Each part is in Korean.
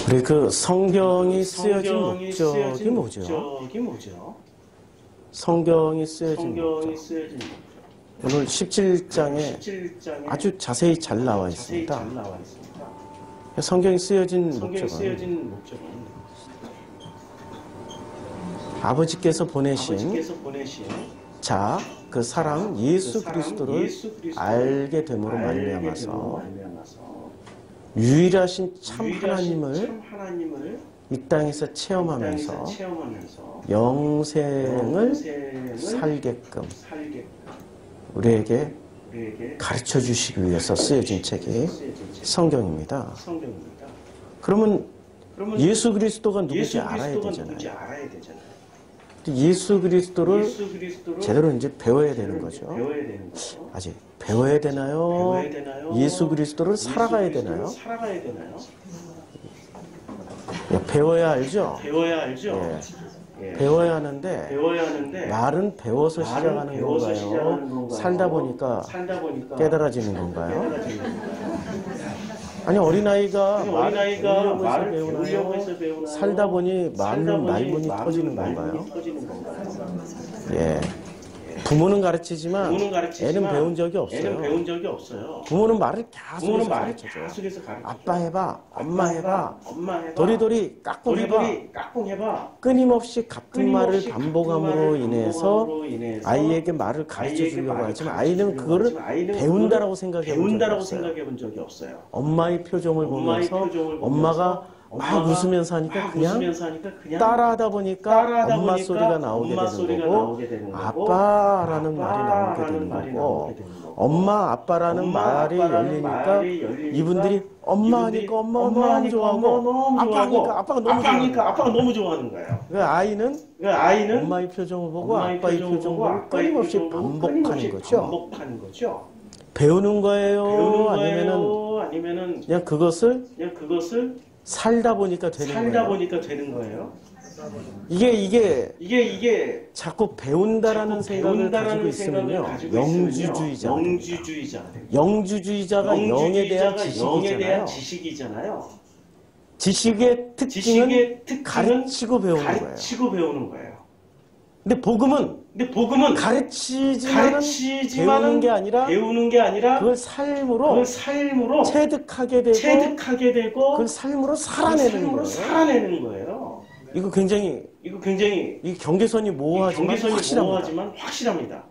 우리 그 성경이 쓰여진 목적이 뭐죠? 성경이 쓰여진 목적. 오늘 17장에 아주 자세히 잘 나와 있습니다. 성경이 쓰여진 목적은 아버지께서 보내신 자, 그 사랑 예수 그리스도를 알게 됨으로 말미암아서 유일하신 참 하나님을 이 땅에서 체험하면서 영생을 살게끔 우리에게 가르쳐 주시기 위해서 쓰여진 책이 성경입니다. 그러면 예수 그리스도가 누군지 알아야 되잖아요. 예수 그리스도를 제대로 이제 배워야 되는 거죠. 아직 배워야 되나요? 예수 그리스도를 살아가야 되나요? 배워야 알죠? 예. 배워야 하는데 말은 배워서 시작하는 건가요? 살다 보니까 깨달아지는 건가요? 아니 어린아이가 말을 배우나요? 살다 보니 말문이 터지는 건가요? 예. 부모는 가르치지만 애는 배운 적이 없어요. 부모는 말을 계속해서 가르쳐줘요. 아빠 해봐, 엄마 해봐, 도리도리 깍꿍 해봐. 끊임없이 같은 말을 반복함으로 인해서 아이에게 말을 가르쳐 주려고 하지만 아이는 그거를 배운다라고 생각해 본 적이 없어요. 엄마의 표정을 보면서 엄마가 막 웃으면서 하니까 그냥 따라하다 보니까 엄마 소리가 나오게 되는 거고 아빠라는 말이 나오게 되는 거고 엄마 아빠라는 말이 열리니까 이분들이 엄마 하니까 엄마 너무 좋아하고 아빠 하니까 아빠가 너무 좋아하는 거예요. 아이는 엄마의 표정을 보고 아빠의 표정을 보고 끊임없이 반복하는 거죠. 배우는 거예요? 아니면은 그냥 그것을 살다 보니까 되는 거예요. 이게 자꾸 배운다라는 생각을 가지고 있으면요. 영주주의자가 영에 대한 지식이잖아요. 지식의 특징은 가르치고 배우는 거예요. 근데 복음은 가르치지만은 배우는 게 아니라 그걸 삶으로 체득하게 되고 그걸 삶으로 살아내는 거예요. 이거 굉장히 이 경계선이 모호하지만 확실합니다.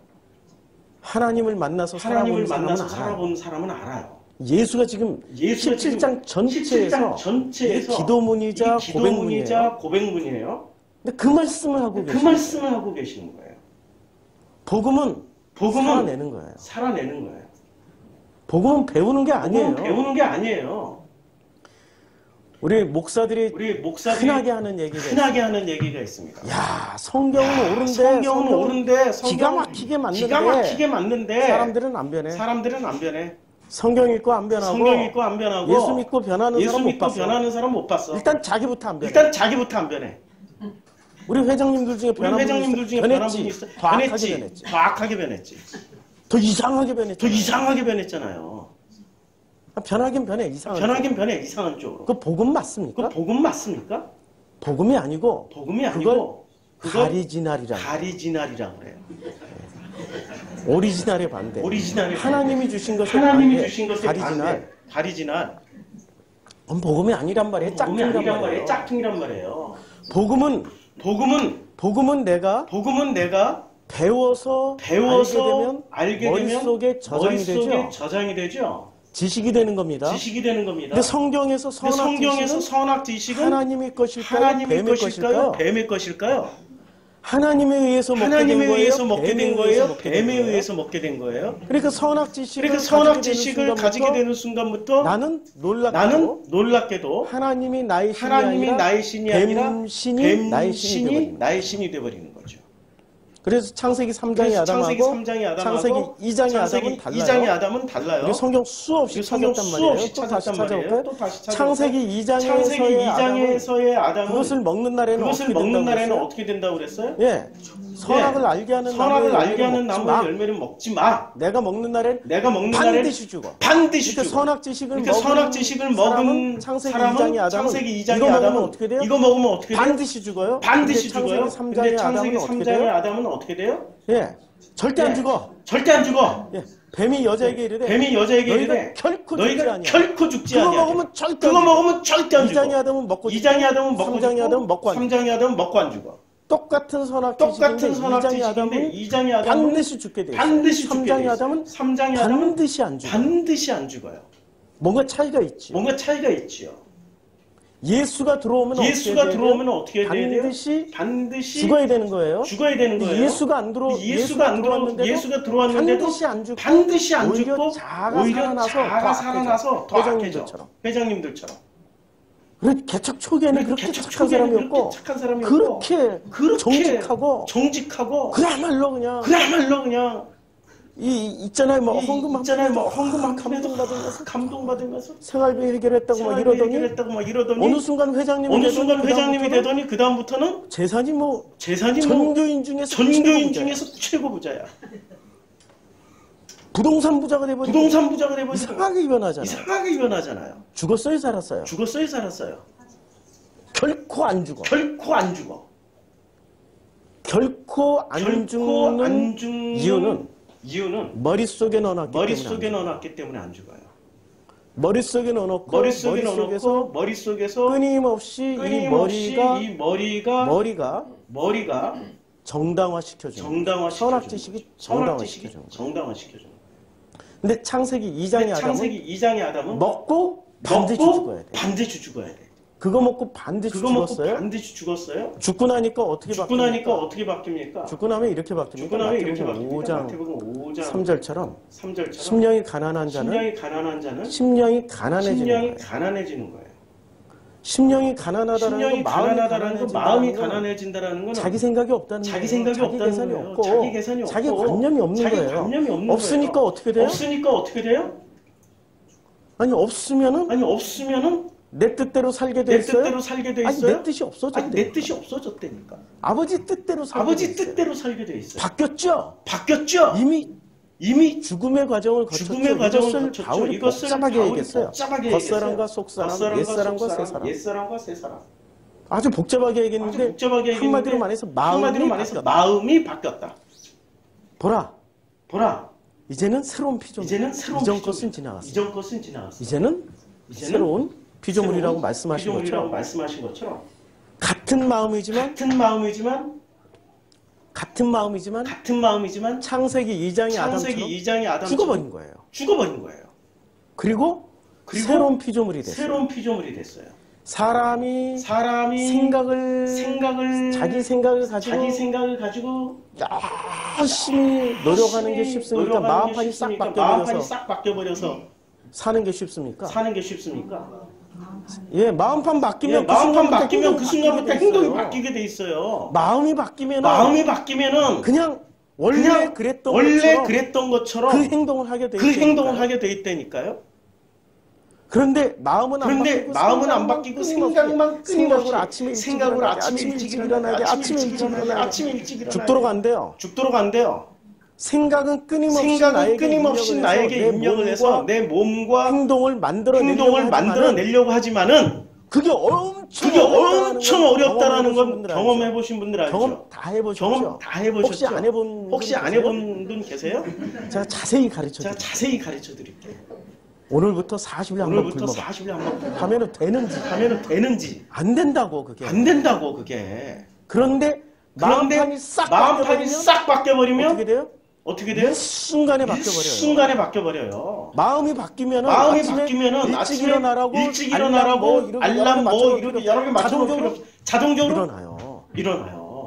하나님을 만나서 살아본 사람은 알아요. 예수가 지금 17장 전체에서 기도문이자 고백문이에요. 근데 그 말씀을 하고 계시는 거예요. 복음은 살아내는 거예요. 복음은 배우는 게 아니에요. 우리 목사들이 흔하게 하는 얘기가 있습니다. 야, 성경은 옳은데 기가 막히게 맞는데 사람들은 안 변해. 성경 읽고 안 변하고 예수 믿고 변하는 사람 못 봤어. 일단 자기부터 안 변해. 우리 회장님들 중에 변한 분이 있어. 더 악하게 변했지. 더 이상하게 변했잖아요. 변하긴 변해, 이상한 쪽으로. 그 복음 맞습니까? 복음이 아니고 그걸 가리지날이라고 그래요. 오리지널의 반대. 하나님이 주신 것을 가리지날. 복음이 아니란 말이에요. 짝퉁이란 말이에요. 복음은 내가 배워서 알게 되면 머릿속에 저장이 되죠. 지식이 되는 겁니다. 근데 성경에서 선악 지식은 하나님의 것일까요? 뱀의 것일까요? 하나님에 의해서 먹게 된 거예요? 뱀에 의해서 먹게 된 거예요? 그러니까 선악 지식을 가지게 되는 순간부터 나는 놀랍게도 하나님이 나의 신이 아니라 뱀신이 나의 신이 되어버리는 거죠. 그래서 창세기 3장의 아담하고 창세기 2장의 아담은 달라요. 우리 성경 수없이 찾았단 말이에요. 또 다시 찾아볼까요? 창세기 2장에서의 아담은 그것을 먹는 날에는 어떻게 된다고 그랬어요? 예, 선악을 알게 하는 나무의 열매를 먹지 마. 내가 먹는 날엔 반드시 죽어. 반드시 그러니까 죽어. 선악 지식을 먹은 창세기 2장의 아담은 어떻게 돼요? 이거 먹으면 어떻게 돼요? 반드시 죽어요. 반드시 죽어요. 근데 창세기 3장의 아담은 어떻게 돼요? 예, 절대 안 죽어. 절대 안 죽어. 예, 뱀이 여자에게 이르되 너희가 결코 죽지 아니야. 그거 먹으면 절대 안 죽어. 2장의 아담은 먹고 3장의 아담은 먹고 안 죽어. 똑같은 선악 지식인데 2장의 아담은 반드시 죽게 돼 있어요. 3장의 아담은 반드시 안 죽어요. 반드시 안 죽어요. 뭔가 차이가 있지. 있지요. 예수가 들어오면 어떻게 돼요? 반드시 죽어야 되는 거예요. 예수가 들어왔는데도 반드시 안 죽고 오히려 자아가 살아나서 더 악해져. 회장님들처럼. 개척 초기에는 그렇게 착한 사람이었고 그렇게 정직하고 그야말로 그냥 있잖아요. 헌금 감동받은 것을 생활비 해결했다고 막 이러더니 어느 순간 회장님이 되더니 그 다음부터는 재산이 전교인 중에서 최고 부자야. 부동산 부자가 돼버리고 이상하게 변하잖아요. 죽었어요, 살았어요? 결코 안 죽어. 결코 안 죽는 이유는 머릿속에 넣어놨기 때문에 안 죽어요. 머릿속에 넣어놓고 머릿속에서 끊임없이 이 머리가 정당화시켜주는 선악 지식이 정당화시켜주는. 근데 창세기 2장의 아담은 먹고 반드시 죽어야 돼. 그거 먹고 반드시 죽었어요? 죽고 나니까 어떻게 바뀝니까? 죽고 나면 이렇게 바뀝니다. 마태복음 5장 3절처럼 심령이 가난한 자는 심령이 가난해지는 거예요. 심령이 가난하다는 건 마음이 가난해진다는 건 자기 생각이 없다는 거예요. 자기 계산이 없고 자기 관념이 없는 거예요. 없으니까 어떻게 돼요? 아니 없으면은 내 뜻대로 살게 돼 있어요? 아니 내 뜻이 없어졌다니까. 아버지 뜻대로 살게 돼 있어요. 바뀌었죠? 이미 죽음의 과정을 거쳤죠. 바울이 복잡하게 얘기했어요. 겉사람과 속사람, 옛사람과 새사람. 아주 복잡하게 얘기했는데 한마디로 말해서 마음이 바뀌었다. 보라. 이제는 새로운 피조물. 이전 것은 지나갔어. 이제는 새로운 피조물이라고 말씀하신 것처럼 같은 마음이지만 창세기 2장의 아담처럼 죽어버린 거예요. 그리고 새로운 피조물이 됐어요. 사람이 자기 생각을 가지고 열심히 노력하는 게 쉽습니까? 마음판이 싹 바뀌어버려서 사는 게 쉽습니까? 예, 마음판 바뀌면 그 순간부터 행동이 바뀌게 돼 있어요. 마음이 바뀌면은 그냥 원래 그랬던 것처럼 그 행동을 하게 돼 있다니까요. 그런데 마음은 안 바뀌고 생각만 끊임없이 생각으로 아침에 일찍 일어나게 죽도록 안 돼요. 생각은 끊임없이 나에게 입력을 해서 내 몸과 행동을 만들어내려고 하지만은 그게 엄청 어렵다라는 건 경험해 보신 분들 알죠? 경험 다 해보셨죠? 혹시 안 해본 분 계세요? 제가 자세히 가르쳐 드릴게요. 오늘부터 40일 한번 굶어봐. 하면은 되는지. 안 된다고 그게. 그런데 마음판이 싹 바뀌어버리면 어떻게 돼요? 순간에 바뀌어버려요. 마음이 바뀌면은 일찍 일어나라고 알람 이렇게 여러 개 맞춰놓고 자동적으로 일어나요.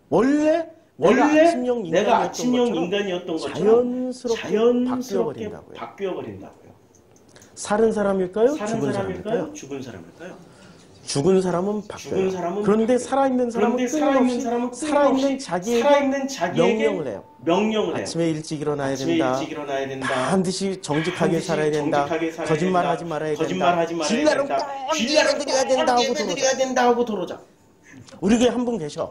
원래 내가 아침형 인간이었던 것처럼 자연스럽게 바뀌어버린다고요. 사는 사람일까요? 죽은 사람일까요? 죽은 사람은 바뀌어요. 그런데 살아있는 사람은 살아있는 자기에게 명령을 해요. 아침에 일찍 일어나야 된다. 반드시 정직하게 살아야 된다. 거짓말하지 말아야 된다. 진리를 드려야 된다 하고 들어오자. 우리 교회 한 분 계셔.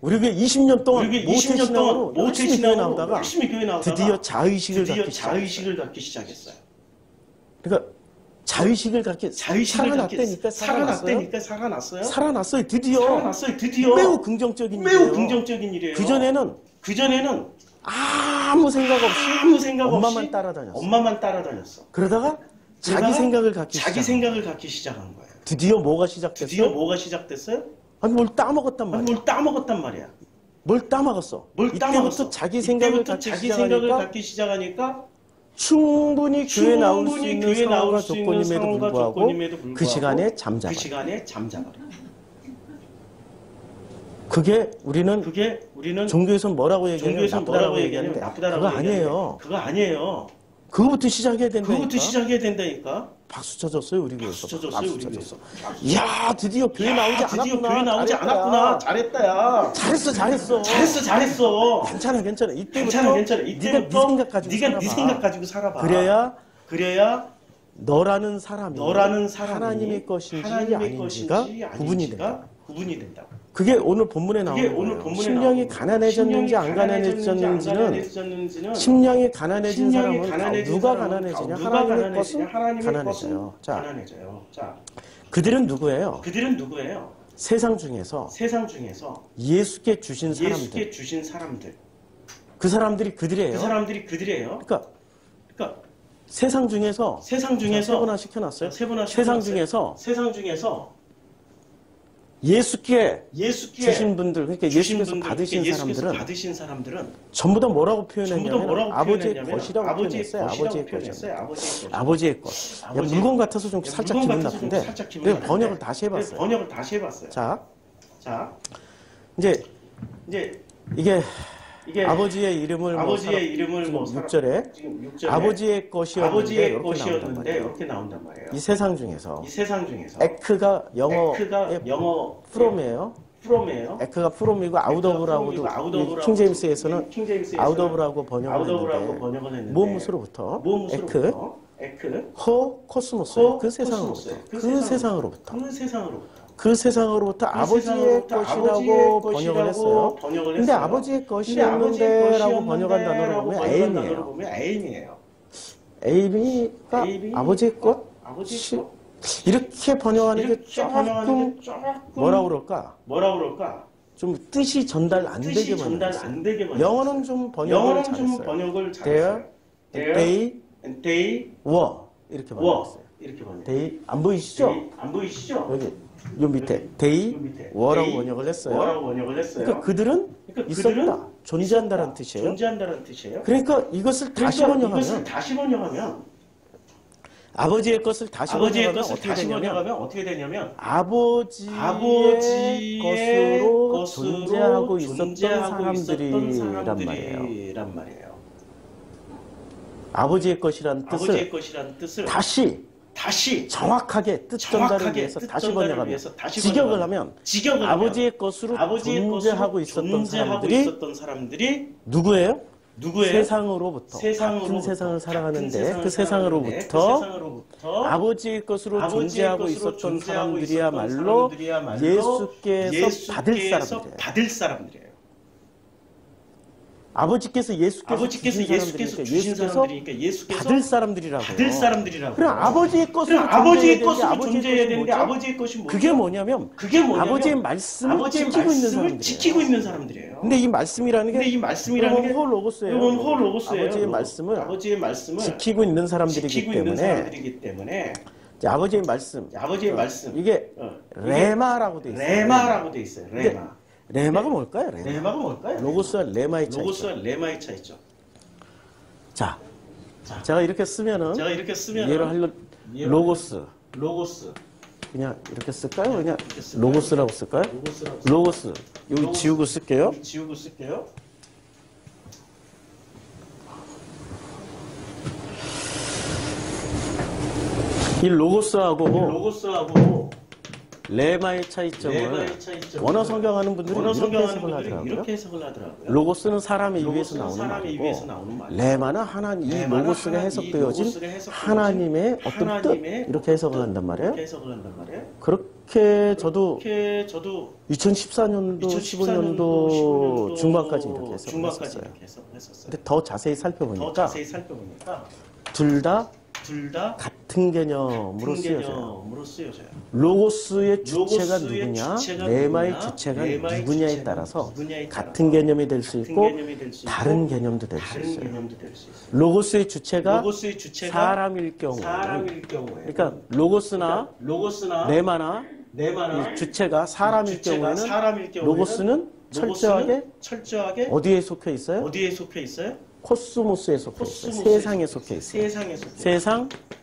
우리가 20년 동안 우리가 20년 동안 열심히 교회 나오다가 열심히 교회 나오다가 드디어 자의식을 갖기 시작했어요. 그러니까 자의식을 갖기 살아났다니까 살아났어요. 살아났어요. 드디어 매우 긍정적인 일이에요. 그전에는 아무 생각 없이 엄마만 따라다녔어. 그러다가 자기 생각을 갖기 시작한 거예요. 드디어 뭐가 시작됐어요? 아니 뭘 따먹었단 말이야. 뭘 따먹었어? 이때부터 자기 생각을 갖기 시작하니까 충분히 교회 나올 수 있는 상황과 조건임에도 불구하고 그 시간에 잠자버려. 그게 우리는 종교에서 뭐라고 얘기하냐면 나쁘다라고 얘기하는데 그거 아니에요. 그거부터 시작해야 된다니까. 박수 쳐줬어요, 우리 교회에서. 박수 쳐줬어. 이야, 드디어 교회 나오지 않았구나. 잘했다, 야. 잘했어. 괜찮아. 이때부터 네가 네 생각 가지고 살아봐. 그래야 너라는 사람이 하나님의 것인지 아닌지가 구분이 된다. 그게 오늘 본문에 나오는 거예요. 심령이 가난해졌는지 안 가난해졌는지는 심령이 가난해진 사람은 누가 가난해지냐? 하나님의 것은 가난해져요. 자, 그들은 누구예요? 세상 중에서 예수께 주신 사람들. 그 사람들이 그들이에요. 그러니까 세상 중에서 세분화 시켜놨어요. 세상 중에서 예수께 주신 분들, 그러니까 예수께서 받으신 사람들은 전부 다 뭐라고 표현했냐면 아버지의 것이라고 표현했어요. 아버지의 것. 물건 같아서 좀 살짝 기분 나쁜데 번역을 다시 해봤어요. 자, 이제 이게 아버지의 이름을 6절에 아버지의 것이었는데 이렇게 나온단 말이에요. 이 세상 중에서 에크가 영어 프롬이에요. 에크가 프롬이고 아웃오브라고도 킹제임스에서는 아웃오브라고 번역을 했는데 무엇으로부터 에크 코스모스 그 세상으로부터 아버지의 것이라고 번역을 했어요. 근데 아버지의 것이었는데 라고 번역한 단어를 보면 에임이에요. 에임이가 아버지의 것? 이렇게 번역하는 게 조금 뭐라고 그럴까? 좀 뜻이 전달 안 되게 번역했어요. 영어는 좀 번역을 잘했어요. They were 이렇게 번역했어요. They 안 보이시죠? 여기 요 밑에 they were라고 번역을 했어요. 그러니까 그들은 있었다, 존재한다는 뜻이에요. 그러니까 이것을 다시 번역하면 아버지의 것을 다시 번역하면 어떻게 되냐면 아버지의 것으로 존재하고 있었던 사람들이란 말이에요. 아버지의 것이란 뜻을 다시 정확하게 뜻 전달을 위해서 다시 번역하면 직역을 하면 아버지의 것으로 존재하고 있었던 사람들이 누구예요? 세상으로부터 같은 세상을 살아가는데 그 세상으로부터 아버지의 것으로 존재하고 있었던 사람들이야말로 예수께서 받을 사람들이에요. 아버지께서 예수께서 주신 사람들이니까 받을 사람들이라고. 그럼 아버지의 것으로 존재해야 되는데 아버지의 것이 뭐죠? 그게 뭐냐면 아버지의 말씀을 지키고 있는 사람들이에요. 근데 이 말씀이라는 게 홀로고스예요. 아버지의 말씀을 지키고 있는 사람들이기 때문에 아버지의 말씀 이게 레마라고 돼 있어요. 레마가 뭘까요? 로고스와 레마의 차이죠. 자, 제가 이렇게 쓰면은 얘를 하려 로고스 그냥 이렇게 쓸까요? 그냥 로고스라고 쓸까요? 로고스 여기 지우고 쓸게요. 이 로고스하고 레마의 차이점을 원어 성경하는 분들은 이렇게 해석을 하더라고요. 로고스는 사람에 의해서 나오는 말이고 레마는 하나님, 이 로고스가 해석되어진 하나님의 어떤 뜻 이렇게 해석을 한단 말이에요. 그렇게 저도 2014년도 15년도 중반까지 이렇게 해석을 했었어요. 근데 더 자세히 살펴보니까 둘 다 같은 개념으로 쓰여져요. 로고스의 주체가 누구냐, 레마의 주체가 누구냐에 따라서 같은 개념이 될 수 있고 다른 개념도 될 수 있어요. 로고스의 주체가 사람일 경우에는, 그러니까 로고스나 레마나 이 주체가 사람일 경우에는 로고스는 철저하게 어디에 속해 있어요? 코스모스에 속해 있어요. 세상에 속해 있어요.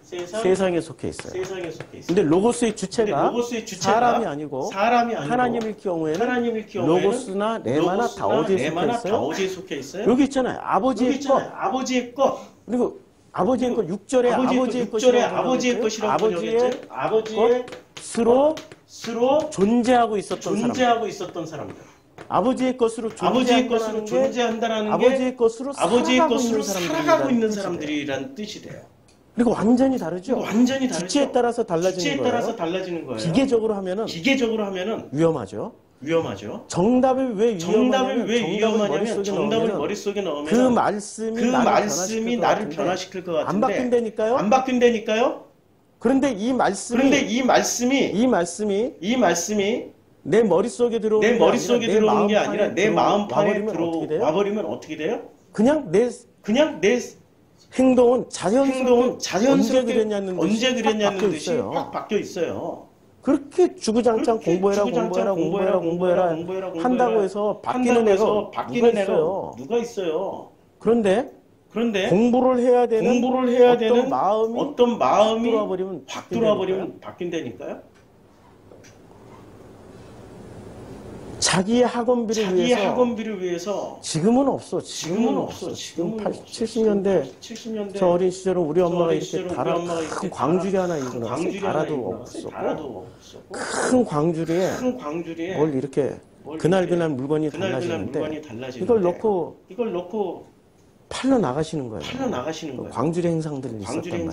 세상에 속해 있어요. 근데 로고스의 주체가 사람이 아니고 하나님일 경우에는 로고스나 레마나 다 어디에 속해 있어요? 여기 있잖아요. 아버지의 것. 그리고 아버지의 것 6절에 아버지의 것이라고 아버지의 것으로 존재하고 있었던 사람들. 아버지의 것으로 존재한다는 게 아버지의 것으로 살아가고 있는 사람들이란 뜻이 돼요. 그리고 완전히 다르죠. 지체에 따라서 달라지는 거예요. 기계적으로 하면은 위험하죠. 정답을 왜 위험하냐면 정답을 머릿속에 넣으면 그 말씀이 나를 변화시킬 것 같은데 안 바뀐다니까요. 그런데 이 말씀이 내 머릿속에 들어오는 게 아니라 내 마음판에 와버리면 어떻게 돼요? 그냥 내 행동은 자연스럽게 언제 그랬냐는 듯이 딱 바뀌어 있어요. 그렇게 주구장창 공부해라 한다고 해서 바뀌는 애가 누가 있어요? 그런데 공부를 해야 되는 어떤 마음이 확 들어와버리면 바뀐다니까요. 자기의 학원비를 위해서 지금은 없어. 지금 70년대 저 어린 시절은 우리 엄마가 이렇게 큰 광주리 하나 입고 나왔어요. 다라도 없었고 큰 광주리에 뭘 이렇게 그날 물건이 달라지는데 이걸 넣고 팔러 나가시는 거예요. 광주리 행상들이 있었단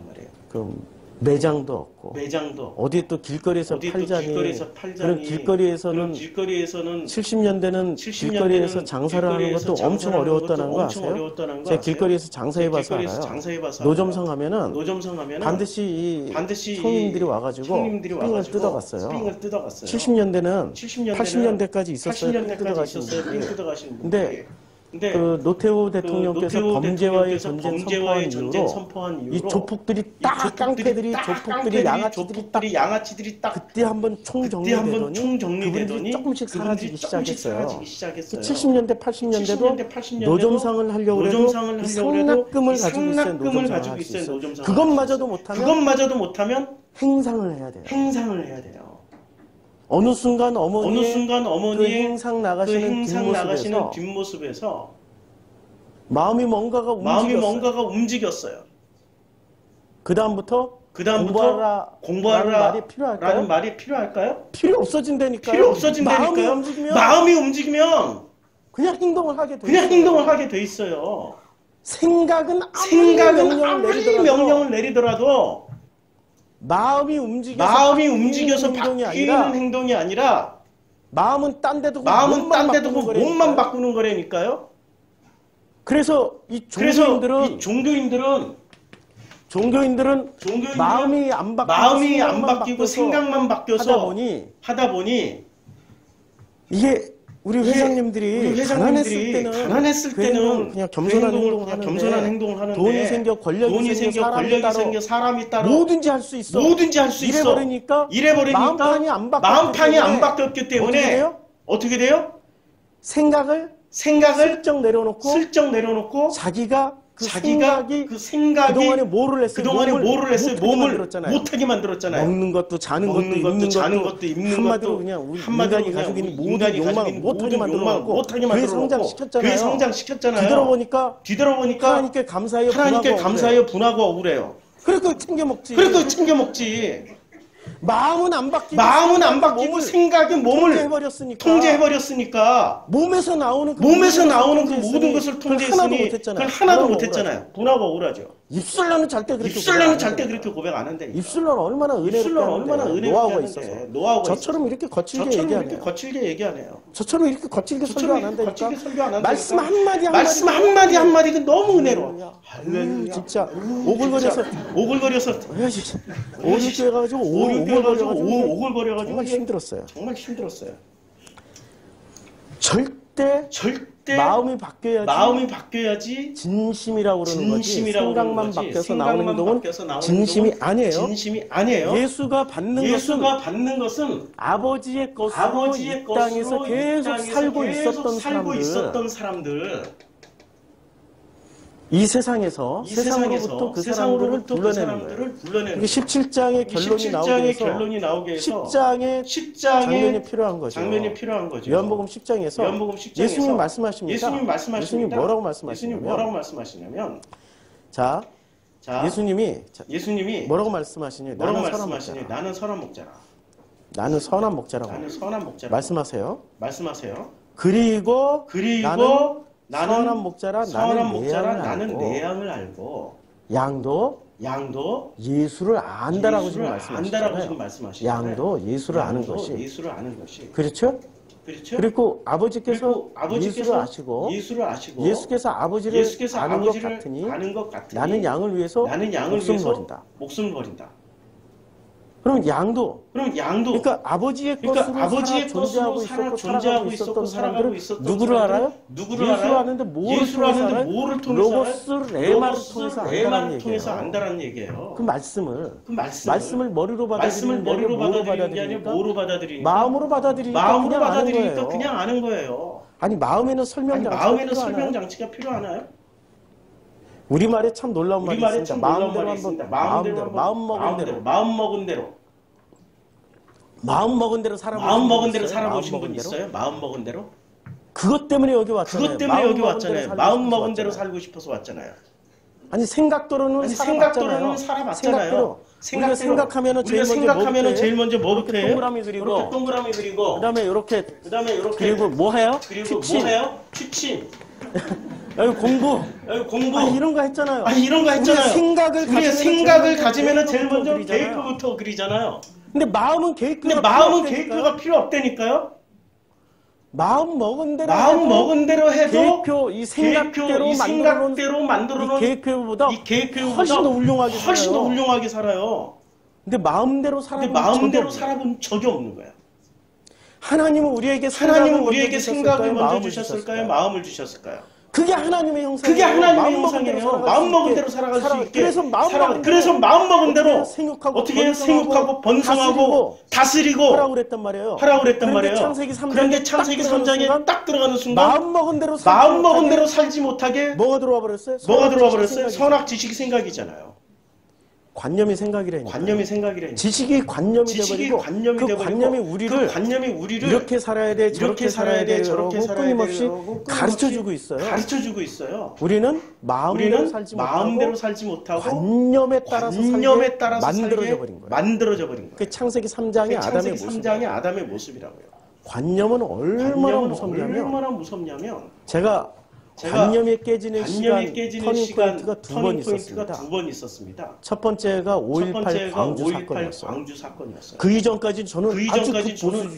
말이에요. 그럼 매장도 없고 어디 또 길거리에서 팔자니 그런 길거리에서는 70년대는 길거리에서 장사를 하는 것도 엄청 어려웠다는 거 아세요? 제가 길거리에서 장사해봐서 알아요. 노점상 가면은 반드시 이 손님들이 와가지고 스프링을 뜯어갔어요. 70년대는 80년대까지 있었어요. 스프링 뜯어가시는 분들이. 근데 그 노태우 대통령께서 범죄와의 전쟁 선포한 이후로 이 조폭들이 딱 깡패들이 양아치들이 딱 그때 한번 총정리되더니 그분들이 조금씩 사라지기 시작했어요. 70년대 80년대도 노점상을 하려고 해도 상납금을 가지고 있어야 노점상을 할 수 있어요. 그것마저도 못하면 행상을 해야 돼요. 어느 순간 어머니의 그 행상 나가시는 뒷모습에서 마음이 뭔가가 움직였어요. 그 다음부터 공부하라라는 말이 필요할까요? 필요 없어진다니까요. 마음이 움직이면 그냥 행동을 하게 돼 있어요. 생각은 아무리 명령을 내리더라도 마음이 움직여서 바뀌는 행동이 아니라 마음은 딴 데 두고 몸만 바꾸는 거라니까요. 그래서 이 종교인들은 마음이 안 바뀌고 생각만 바뀌어서 하다 보니 이게 우리 회장님들이 가난했을 때는 그냥 겸손한 행동을 하는데 돈이 생겨 권력이 생겨 사람이 따로 뭐든지 할 수 있어. 이래버리니까 마음판이 안 바뀌었기 때문에 어떻게 돼요? 생각을 슬쩍 내려놓고 자기가 그 생각이 그동안에 뭐를 했어요? 몸을 못하게 만들었잖아요. 먹는 것도 자는 것도 입는 한마디로 그냥 우리 인간이 가지고 있는 모든 욕망을 못하게 만들어놓고 그게 성장시켰잖아요. 뒤돌아보니까 하나님께 감사해요 분하고 억울해요. 그래서 챙겨 먹지. 마음은 안 바뀌고 생각이 몸을 통제해버렸으니까 몸에서 나오는 그 모든 것을 통제했으니 그걸 하나도 못했잖아요. 분하고 억울하죠. 입술로는 절대 그렇게 고백 안 한다니까. 입술로는 얼마나 은혜롭게 노하우가 있어서 저처럼 이렇게 거칠게 얘기하네요. 저처럼 이렇게 거칠게 설교 안 한다니까. 말씀 한마디 너무 은혜로워. 할렐루야. 진짜 오글거려서 오글거려가지고 정말 힘들었어요. 절대 마음이 바뀌어야지 진심이라고 그러는 거지. 생각만 바뀌어서 나오는 행동은 진심이 아니에요. 예수가 받는 것은 아버지의 것으로 이 땅에서 계속 살고 있었던 사람들, 이 세상으로부터 그 사람들을 불러내는 거예요. 이게 17장의 결론이 나오게 해서 10장의 장면이 필요한 거죠. 요한복음 10장에서 예수님 말씀하십니다. 예수님 뭐라고 말씀하시냐면 자, 예수님이 뭐라고 말씀하시냐면 나는 선한 목자라고 말씀하세요. 그리고 나는 선한 목자라 나는 내 양을 알고 양도 예수를 안다라고 지금 말씀하시잖아요. 양도 예수를 아는 것이 그렇죠? 그리고 아버지께서 예수를 아시고 예수께서 아버지를 아는 것 같으니 나는 양을 위해서 목숨을 버린다. 그럼 양도 그러니까 아버지의 것으로 존재하고 있었던 사람들은 누구를 알아요? 예수를 아는데 뭐를 통해서 알아요? 레마를 통해서 안다라는 얘기예요. 그 말씀을 머리로 받아들이는 게 아니라 뭐로 받아들이니까? 마음으로 받아들이니까 그냥 아는 거예요. 아니 마음에는 설명장치가 필요하나요? 우리말에 참 놀라운 말이 있습니다. 마음 먹은 대로 살아보신 분 있어요? 마음 먹은 대로? 그것 때문에 여기 왔잖아요. 마음 먹은 대로 살고 싶어서 왔잖아요. 아니 생각대로는 살아봤잖아요. 우리가 생각하면은 제일 먼저 뭐부터 해요? 동그라미 그리고 그다음에 이렇게 그리고 뭐 해요? 취침. 여기 공부. 아니, 이런 거 했잖아요. 우리가 생각을 가지면은 제일 먼저 계획표부터 그리잖아요. 근데 마음은 계획표가 필요 없다니까요. 마음 먹은 대로 해도 이 생각대로 만들어 놓은 이 계획표보다 훨씬 더 훌륭하게 살아요. 근데 마음대로 살아본 적이 없는 거야. 하나님은 우리에게 생각을 먼저 주셨을까요? 마음을 주셨을까요? 그게 하나님의 형상이에요. 마음 먹은 대로 살아갈 수 있게. 그래서 마음 먹은 대로 어떻게 생육하고 번성하고 다스리고 하라고 그랬단 말이에요. 그런데 창세기 3장에 딱 들어가는 순간 마음 먹은 대로 살지 못하게 뭐가 들어와 버렸어요? 선악 지식이 생각이잖아요. 관념이 생각이라니. 지식이 관념이 돼버리고 그 관념이 우리를 이렇게 살아야 돼, 저렇게 살아야 돼, 끊임없이 가르쳐주고 있어요. 우리는 마음대로 살지 못하고 관념에 따라서 만들어져 버린 거예요. 그 창세기 3장의 아담의 모습이라고요. 관념은 얼마나 무섭냐면 제가 관념이 깨지는 시간 터닝 포인트가 두 번 있었습니다. 첫 번째가 5.18 광주 사건이었어요. 그 이전까지 저는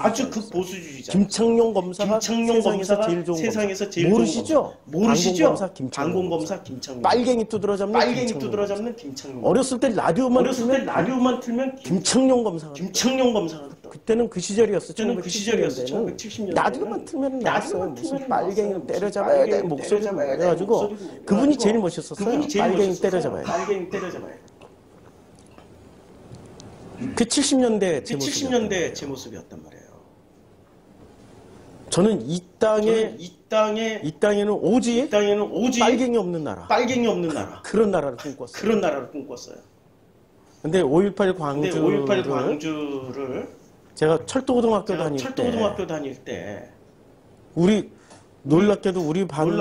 아주 극보수주의자. 김창룡 검사가 세상에서 제일 모르시죠? 방공검사 김창룡. 빨갱이 두드러잡는 김창룡. 어렸을 때 라디오만 틀면 김창룡 검사가 그때는 그 시절이었어요. 1970년대는 라디오만 틀면 나왔어요. 무슨 빨갱이를 때려잡아야 돼. 목소리 좀 해가지고 그분이 제일 멋있었어요. 빨갱이 때려잡아야 돼. 그 70년대 제 모습이었단 말이에요. 저는 이 땅에는 오직 빨갱이 없는 나라. 그런 나라를 꿈꿨어요. 근데 5.18 광주를 제가 철도고등학교 다닐 때 우리 놀랍게도 우리 반이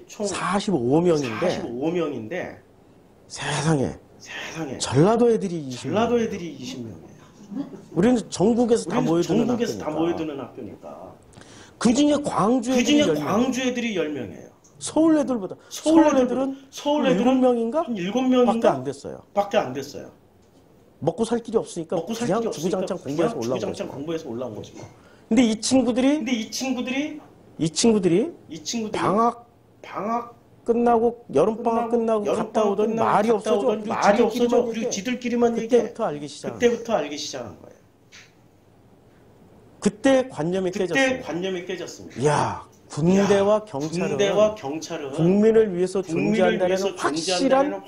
총 45명인데 세상에 세상에. 전라도 애들이 20명. 전라도 애들이 20명이에요. 우리는 전국에서 다 모여드는 전국에서 다 학교니까. 모여드는 학교니까. 그중에 광주 애들이 10명. 광주 애들이 10명이에요. 서울 애들보다. 서울 애들은 7명인가? 7명인가? 밖에 안 됐어요. 밖에 안 됐어요. 먹고 살 길이 없으니까 그냥 주구장창 공부해서 올라온 거지 뭐. 근데 이 친구들이 방학 끝나고 여름방학 끝나고 갔다 오더니 말이 없어져. 그리고 지들끼리만 얘기해. 그때부터 알기 시작한 거예요. 그때 관념이 깨졌습니다. 이야, 군대와 경찰은 국민을 위해서 존재한다는 확실한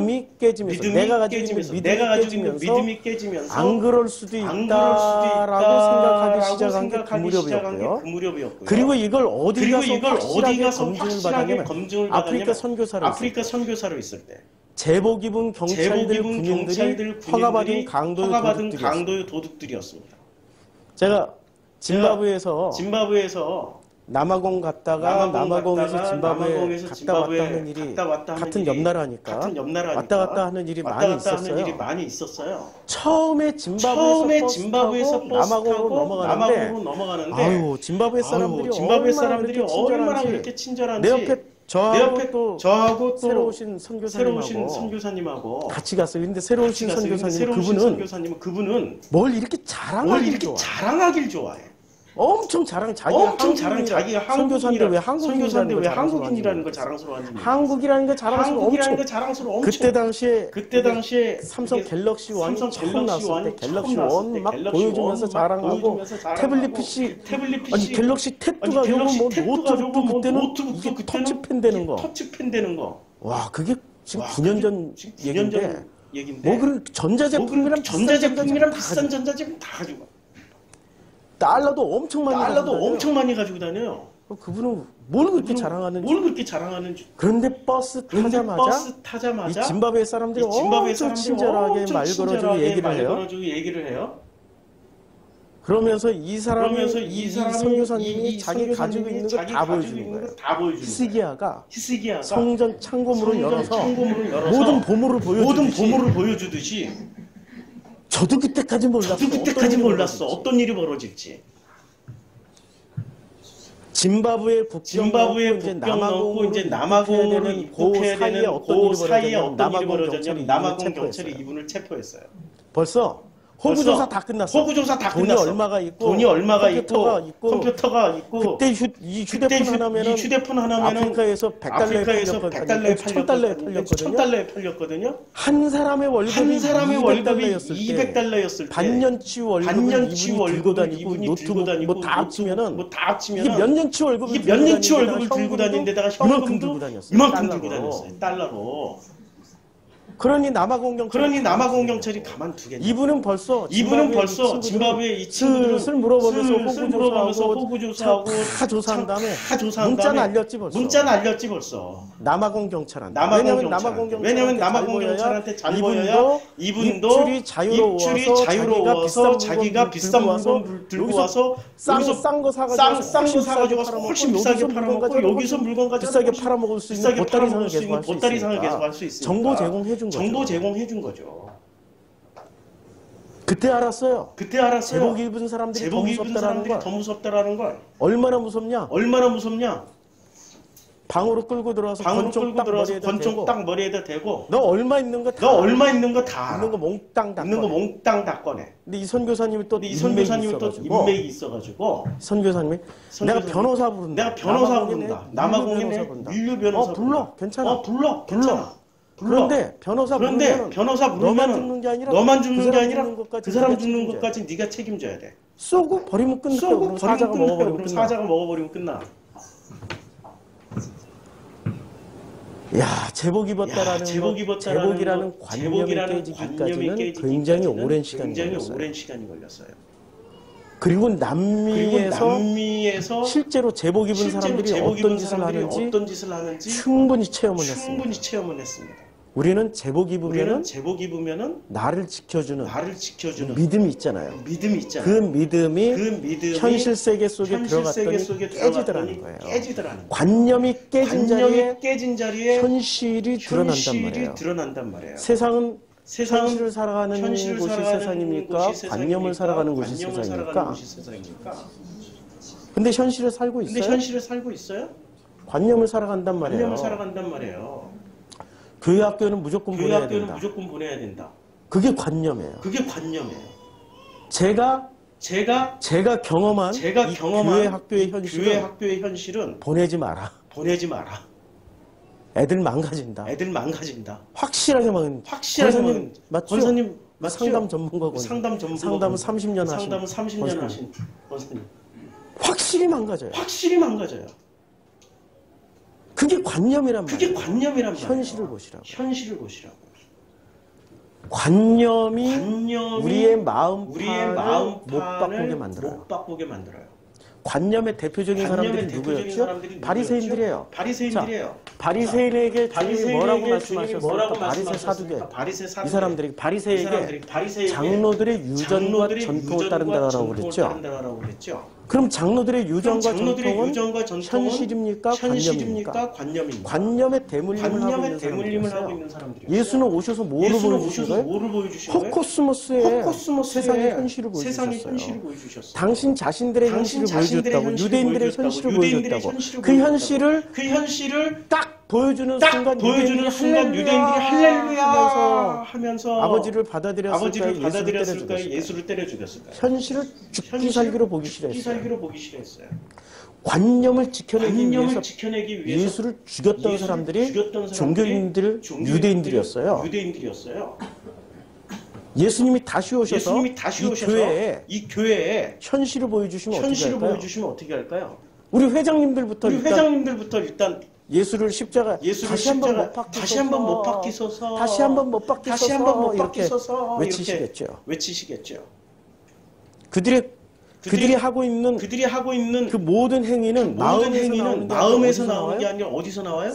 믿음이 깨지면서 내가 가지고 있는 믿음이 깨지면서 안 그럴 수도 있다라고 생각하기 시작한 게 그 무렵이었고요. 그리고 이걸 어디 가서 확실하게 검증을 받았냐면 아프리카 선교사로 있을 때 제복 입은 경찰들 군인들이 허가받은 강도의 도둑들이었습니다. 제가 짐바브웨에서 남아공 갔다가 남아공에서 짐바브웨 갔다 왔다 하는 일이 같은 옆나라니까 왔다 갔다 하는 일이 많이 있었어요. 처음에 짐바브웨에서 남아공으로 넘어가는데 아유, 짐바브웨 사람들이 얼마나 그렇게 친절한지 내 옆에 저하고 또 새로 오신 선교사님하고 같이 갔어요. 근데 새로 오신 선교사님 그분은 뭘 이렇게 자랑하길 좋아해. 엄청 자랑 자기가 선교사인데 왜 한국인이라는 걸 자랑스러워하는지 한국이라는 거 자랑스러워. 그때 당시에 삼성 갤럭시 원이 처음 나왔을 때 갤럭시 원 막 보여주면서 자랑하고 태블릿 PC 아니 갤럭시 탭도 가지고 뭐 노트북도 그때는 터치펜 되는 거. 와, 그게 지금 9년 전 얘기인데 뭐 그런 전자제품이랑 비싼 전자제품 다 가지고 달러도 엄청 많이 가지고 다녀요. 그분은 뭘 그렇게 자랑하는지. 그런데 버스 타자마자 이 짐바브웨 사람들이 엄청 친절하게 말 걸어주고 얘기를 해요. 그러면서 이 선교사님이 자기 가지고 있는 거 다 보여주는 거예요. 히스기야가 성전 창고문을 열어서 모든 보물을 보여주듯이 저도 그때까지 몰랐어. 어떤 일이 벌어질지. 짐바브웨 국경 넘고 이제 남아공으로 입국해야 되는 그 사이에 어떤 일이 벌어졌냐면 남아공 경찰이 이분을 체포했어요. 벌써 호구조사 다 끝났어. 돈이 얼마가 있고 컴퓨터가 있고 그때 휴대폰 하나면은 아프리카에서 100달러에 팔렸거든요. 한 사람의 월급이 200달러였을 때 반년치 월급을 들고 다니고 노트북 뭐 다 합치면은 이게 몇 년치 월급을 들고 다니는 데다가 이만큼 들고 다녔어요. 달러로. 그러니 남아공 경찰이 가만두겠냐. 이분은 벌써 짐바브웨 이 친구들을 슬슬 물어보면서 호구조사하고 다 조사한 다음에 문자 날렸지 벌써. 남아공 경찰한테. 왜냐면 남아공 경찰한테 잘 보여야 이분도 입출이 자유로워서 자기가 비싼 물건 들고 와서 싼 거 사가지고 훨씬 비싸게 팔아먹고 여기서 물건 가지고 비싸게 팔아먹을 수 있는 보따리 상을 계속 할 수 있으니까. 정보 제공해준 거죠. 그때 알았어요. 제복 입은 사람들이 더 무섭다라는 걸. 얼마나 무섭냐? 방으로 끌고 들어와서 권총 딱 머리에다 대고 너 얼마 있는 거 다 있는 거 몽땅 다 꺼내. 근데 이 선교사님이 또 인맥이 있어가지고 선교사님이 내가 변호사 부른다. 남아공에 인류 변호사 불러. 괜찮아. 그런데 변호사 부르면 너만 죽는 게 아니라 그 사람 죽는 것까지 네가 책임져야 돼. 쏘고 버리면 끝나. 사자가 먹어버리면 끝나. 야, 제복 입었다라는 제복이라는 관념이 깨지기까지는 굉장히 오랜 시간이 걸렸어요. 그리고 남미에서 실제로 제복 입은 사람들이 어떤 짓을 하는지 충분히 체험을 했습니다. 우리는 제복 입으면은 나를 지켜주는 믿음이 있잖아요. 그 믿음이 현실 세계 속에 들어갔더니 깨지더라는 거예요. 관념이 깨진 자리에 현실이 드러난단 말이에요. 세상은 현실을 살아가는 곳이 세상입니까? 관념을 살아가는 곳이 세상입니까? 근데 현실을 살고 있어요? 관념을 살아간단 말이에요. 교회 학교는 무조건 보내야 된다. 그게 관념이에요. 제가 경험한 교회 학교의 현실은 보내지 마라. 애들 망가진다. 확실하게 망가진다. 권사님 맞죠? 상담 전문가고. 상담은 30년 하신 권사님. 확실히 망가져요. 그게 관념이란 말이에요. 현실을 보시라고. 관념이 우리의 마음판을 못 바꾸게 만들어요. 관념의 대표적인 사람들이 누구였죠? 바리새인들이에요. 자, 바리새인에게 주님이 뭐라고 말씀하셨어요? 바리새 사두개. 이 사람들이 바리새에게 장로들의 유전과 전통을 따른다라고 그랬죠. 그럼 장로들의 유전과 전통은 현실입니까? 관념입니까? 관념의 대물림을 하고 있는 사람들이에요. 예수는 오셔서 뭐를 보여주신 거예요? 호코스모스의 세상의 현실을 보여주셨어요. 당신 자신들의 현실을 보여줬다고. 유대인들의 현실을 보여줬다고. 그 현실을 딱 보여주는 순간 유대인들이 할렐루야 하면서 아버지를 받아들였을까요? 예수를 때려 죽였을까요? 현실을 죽기 살기로 보기 싫어했어요. 관념을 지켜내기 위해서 예수를 죽였던 사람들이 종교인들, 유대인들이었어요. 예수님이 다시 오셔서 이 교회에 현실을 보여주시면 어떻게 할까요? 우리 회장님들부터 일단 예수를 십자가 다시 한번 못 박히소서 이렇게 외치시겠죠. 그들이 하고 있는 그 모든 행위는 마음에서 나오는 게 아니라 어디서 나와요?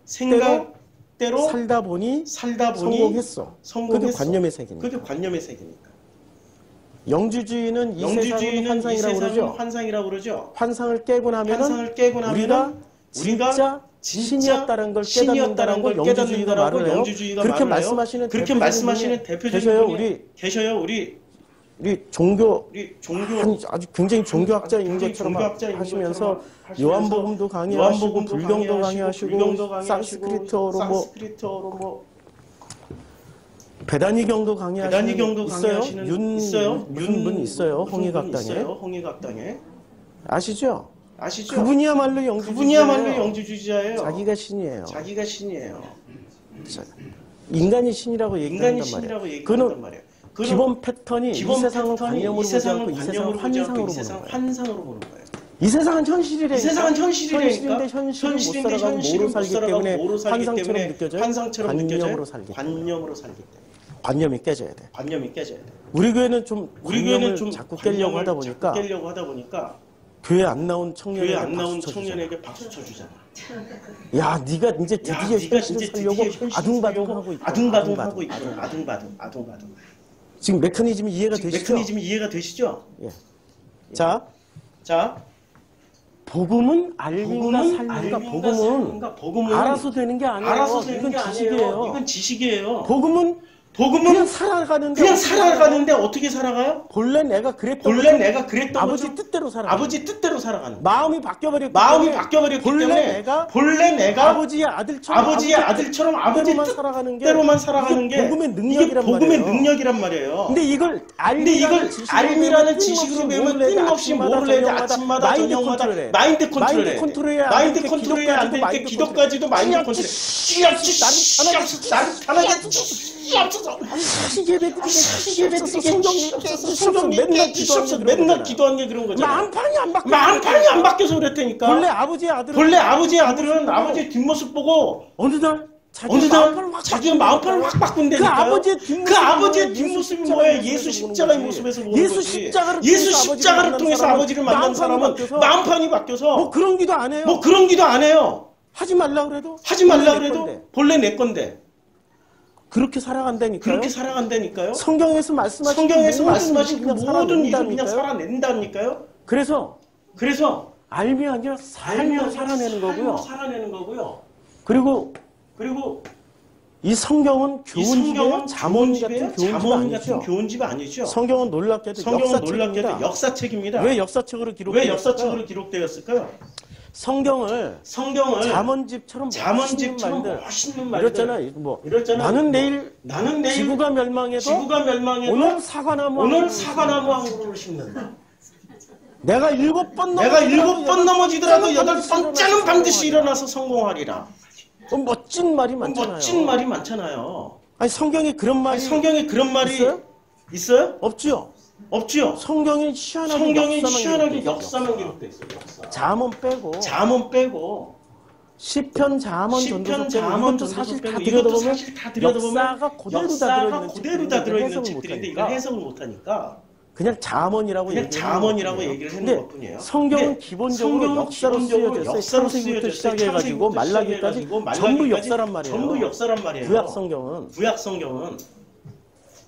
생각대로 살다 보니 성공했어. 그게 관념의 세계니까. 영주주의는 이 세상은 환상이라고 그러죠. 환상을 깨고 나면은 우리가 진짜 신이었다는 걸 깨닫는다는 걸 영주주의가 말을 해요. 그렇게 말씀하시는 대표적인 계셔요. 우리 종교 아주 굉장히 종교학자인 것처럼 하시면서 요한복음도 강의하시고 불경도 강의하시고 산스크리트어로 배다니경도 강의하시는 무슨 분 있어요. 홍익학당에 아시죠? 그분이야말로 영주주의자예요. 자기가 신이에요. 인간이 신이라고 얘기한단 말이에요. 그는 기본 패턴이 이 세상은 관념으로 보지 않고 이 세상은 환상으로 보는 거예요. 이 세상은 현실인데 현실을 못 살아가고 뭐로 살기 때문에 환상처럼 느껴져요? 관념으로 살기 때문에. 관념이 깨져야 돼. 우리 교회는 좀 자꾸 깨려고 하다 보니까 교회 안 나온 청년에게 박수 쳐주잖아. 야, 네가 이제 드디어 현실을 살려고 아둥바둥하고 있고. 지금 메커니즘이 이해가 되시죠? 예. 자, 복음은 알민가 살민가. 복음은 알아서 되는 게 아니에요. 이건 지식이에요. 복음은 그냥 살아가는데 어떻게 살아가요? 본래 내가 그랬던 아버지 뜻대로 살아가는. 마음이 바뀌어버렸기 때문에 본래 내가 아버지의 아들처럼 아버지 뜻대로만 살아가는 게 복음의 능력이란 말이에요. 근데 이걸 알미라는 지식으로 배우면 끊임없이 뭐를 해야 돼? 아침마다 저녁마다 마인드 컨트롤해. 마인드 컨트롤이 안 될 때 기도까지도 마인드 컨트롤해. 나를 편하게 성경 맨날 기도하는 게 그런 거잖아. 마음판이 안 바뀌어서 그랬다니까. 본래 아버지의 아들은 아버지의 뒷모습 보고 어느 날 자기가 마음판을 확 바꾼다니까요. 그 아버지의 뒷모습이 뭐예요? 예수 십자가의 모습에서 보는 거지. 예수 십자가를 통해서 아버지를 만난 사람은 마음판이 바뀌어서 뭐 그런 기도 안 해요. 하지 말라 그래도 본래 내 건데. 그렇게 살아간다니까요. 그렇게 살아간다니까요. 성경에서 말씀하신 그 모든 일을 그냥 살아낸다니까요. 그래서 알미 아니라 삶으로 살아내는 거고요. 그리고 이 성경은 교훈집이에요. 잠언 같은 교훈집 아니죠. 성경은 놀랍게도 역사책입니다. 왜 역사책으로 기록되었을까요? 성경을 잠언집처럼 멋있는 말들 이랬잖아요. 나는 내일 지구가 멸망해도 오늘 사과나무 한 그루를 심는다. 내가 7번 넘어지더라도 8번째는 반드시 일어나서 성공하리라. 멋진 말이 많잖아요. 아니 성경에 그런 말이 있어요? 없죠. 성경이 희한하게 역사만 기록돼 있어요. 잠언 빼고 시편, 잠언, 전도서 사실 다 들여다보면 역사가 그대로 다 들어있는 책들인데 이걸 해석을 못하니까 그냥 잠언이라고 얘기를 하는 것뿐이에요. 성경은 기본적으로 역사로 쓰여졌어요. 창세기부터 시작해가지고 말라기까지 전부 역사란 말이에요. 구약 성경은.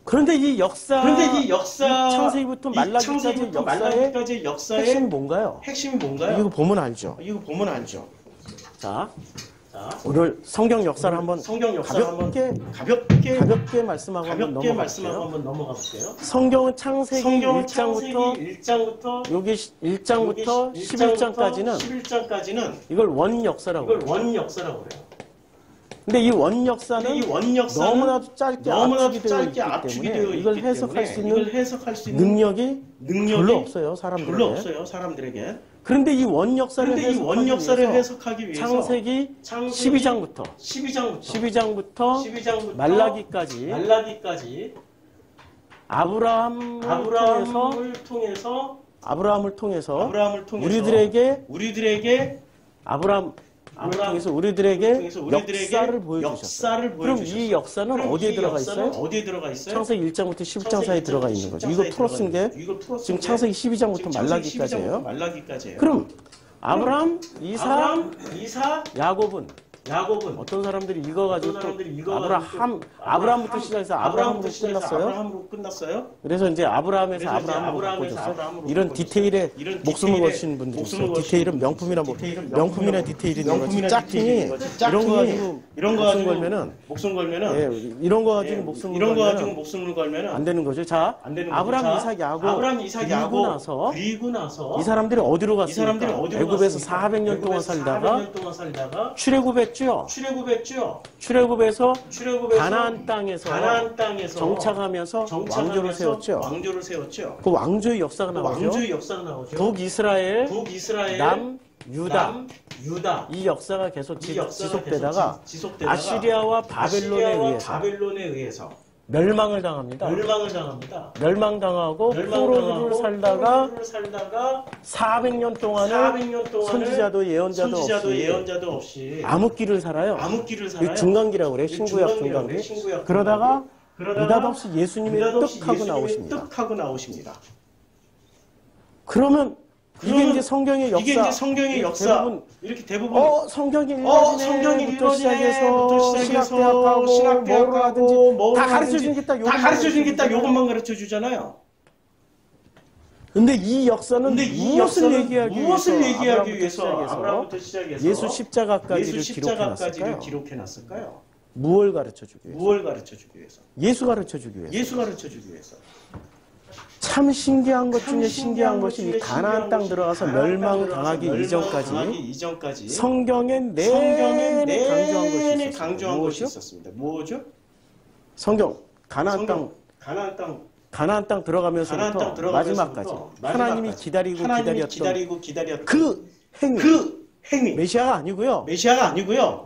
그런데 이 역사 창세기부터 말라기까지 역사의 핵심이 뭔가요? 이거 보면 알죠. 자, 오늘 성경 역사를 한번 가볍게 말씀하고 한번 넘어가 볼게요. 성경은 창세기 1장부터 여기 1장부터 11장까지는 이걸 원 역사라고 그래요. 근데 이 원 역사는 너무나도 짧게 압축이 되어 있기 때문에 이걸 해석할 수 있는 능력이 별로 없어요, 사람들에게. 그런데 이 원 역사를 해석하기 위해서 창세기 12장부터 말라기까지 아브라함을 통해서 우리들에게 역사를 보여주셨어요. 그럼 이 역사는 어디에 들어가 있어요? 창세기 1장부터 10장 사이에 들어가 있는 거죠. 이거 풀어쓴 게 지금 창세기 12장부터 말라기까지예요. 그럼 아브라함, 이삭, 야곱은 어떤 사람들이 읽어가지고 또 아브라함부터 시작해서 아브라함으로 끝났어요. 그래서 이제 아브라함에서 아브라함으로 바꿔줬어요. 이런 디테일에 목숨을 거시는 분들이 있어요. 디테일은 명품이나 디테일이 있는 거지. 짝퉁이 이런 거 가지고 목숨 걸면은 이런 거 가지고 목숨을 걸면은 안 되는 거죠. 자, 아브라함, 이삭, 야곱 그리고 나서 이 사람들이 어디로 갔습니까? 애굽에서 400년 동안 살다가 출애굽해서 가나안 땅에서 정착하면서 왕조를 세웠죠. 그 왕조의 역사가 나오죠. 북이스라엘, 남 유다 이 역사가 계속 지속되다가 아시리아와 바벨론에 의해서 멸망을 당합니다. 멸망당하고 포로를 살다가 400년 동안은 선지자도 예언자도 없이 암흑기를 살아요. 중간기라고 그래요. 신구약 중간기. 그러다가 느닷없이 예수님이 떡 하고 나오십니다. 그러면 이게 이제 성경의 역사. 대부분 성경이 읽어지네부터 시작해서 신학대학하고 뭐를 하든지 다 가르쳐주는 게 딱 요것만 가르쳐주잖아요. 근데 이 역사는 무엇을 얘기하기 위해서 아브라함부터 시작해서 예수 십자가까지를 기록해놨을까요? 무엇을 가르쳐주기 위해서? 예수 가르쳐주기 위해서. 참 신기한 것 중에 신기한 것이 이 가나안 땅 들어가서 멸망을 당하기 이전까지 성경에 내내 강조한 것이 있었습니다. 뭐죠? 성경 가나안 땅 들어가면서부터 마지막까지 하나님이 기다렸던 그 행위 메시아가 아니고요.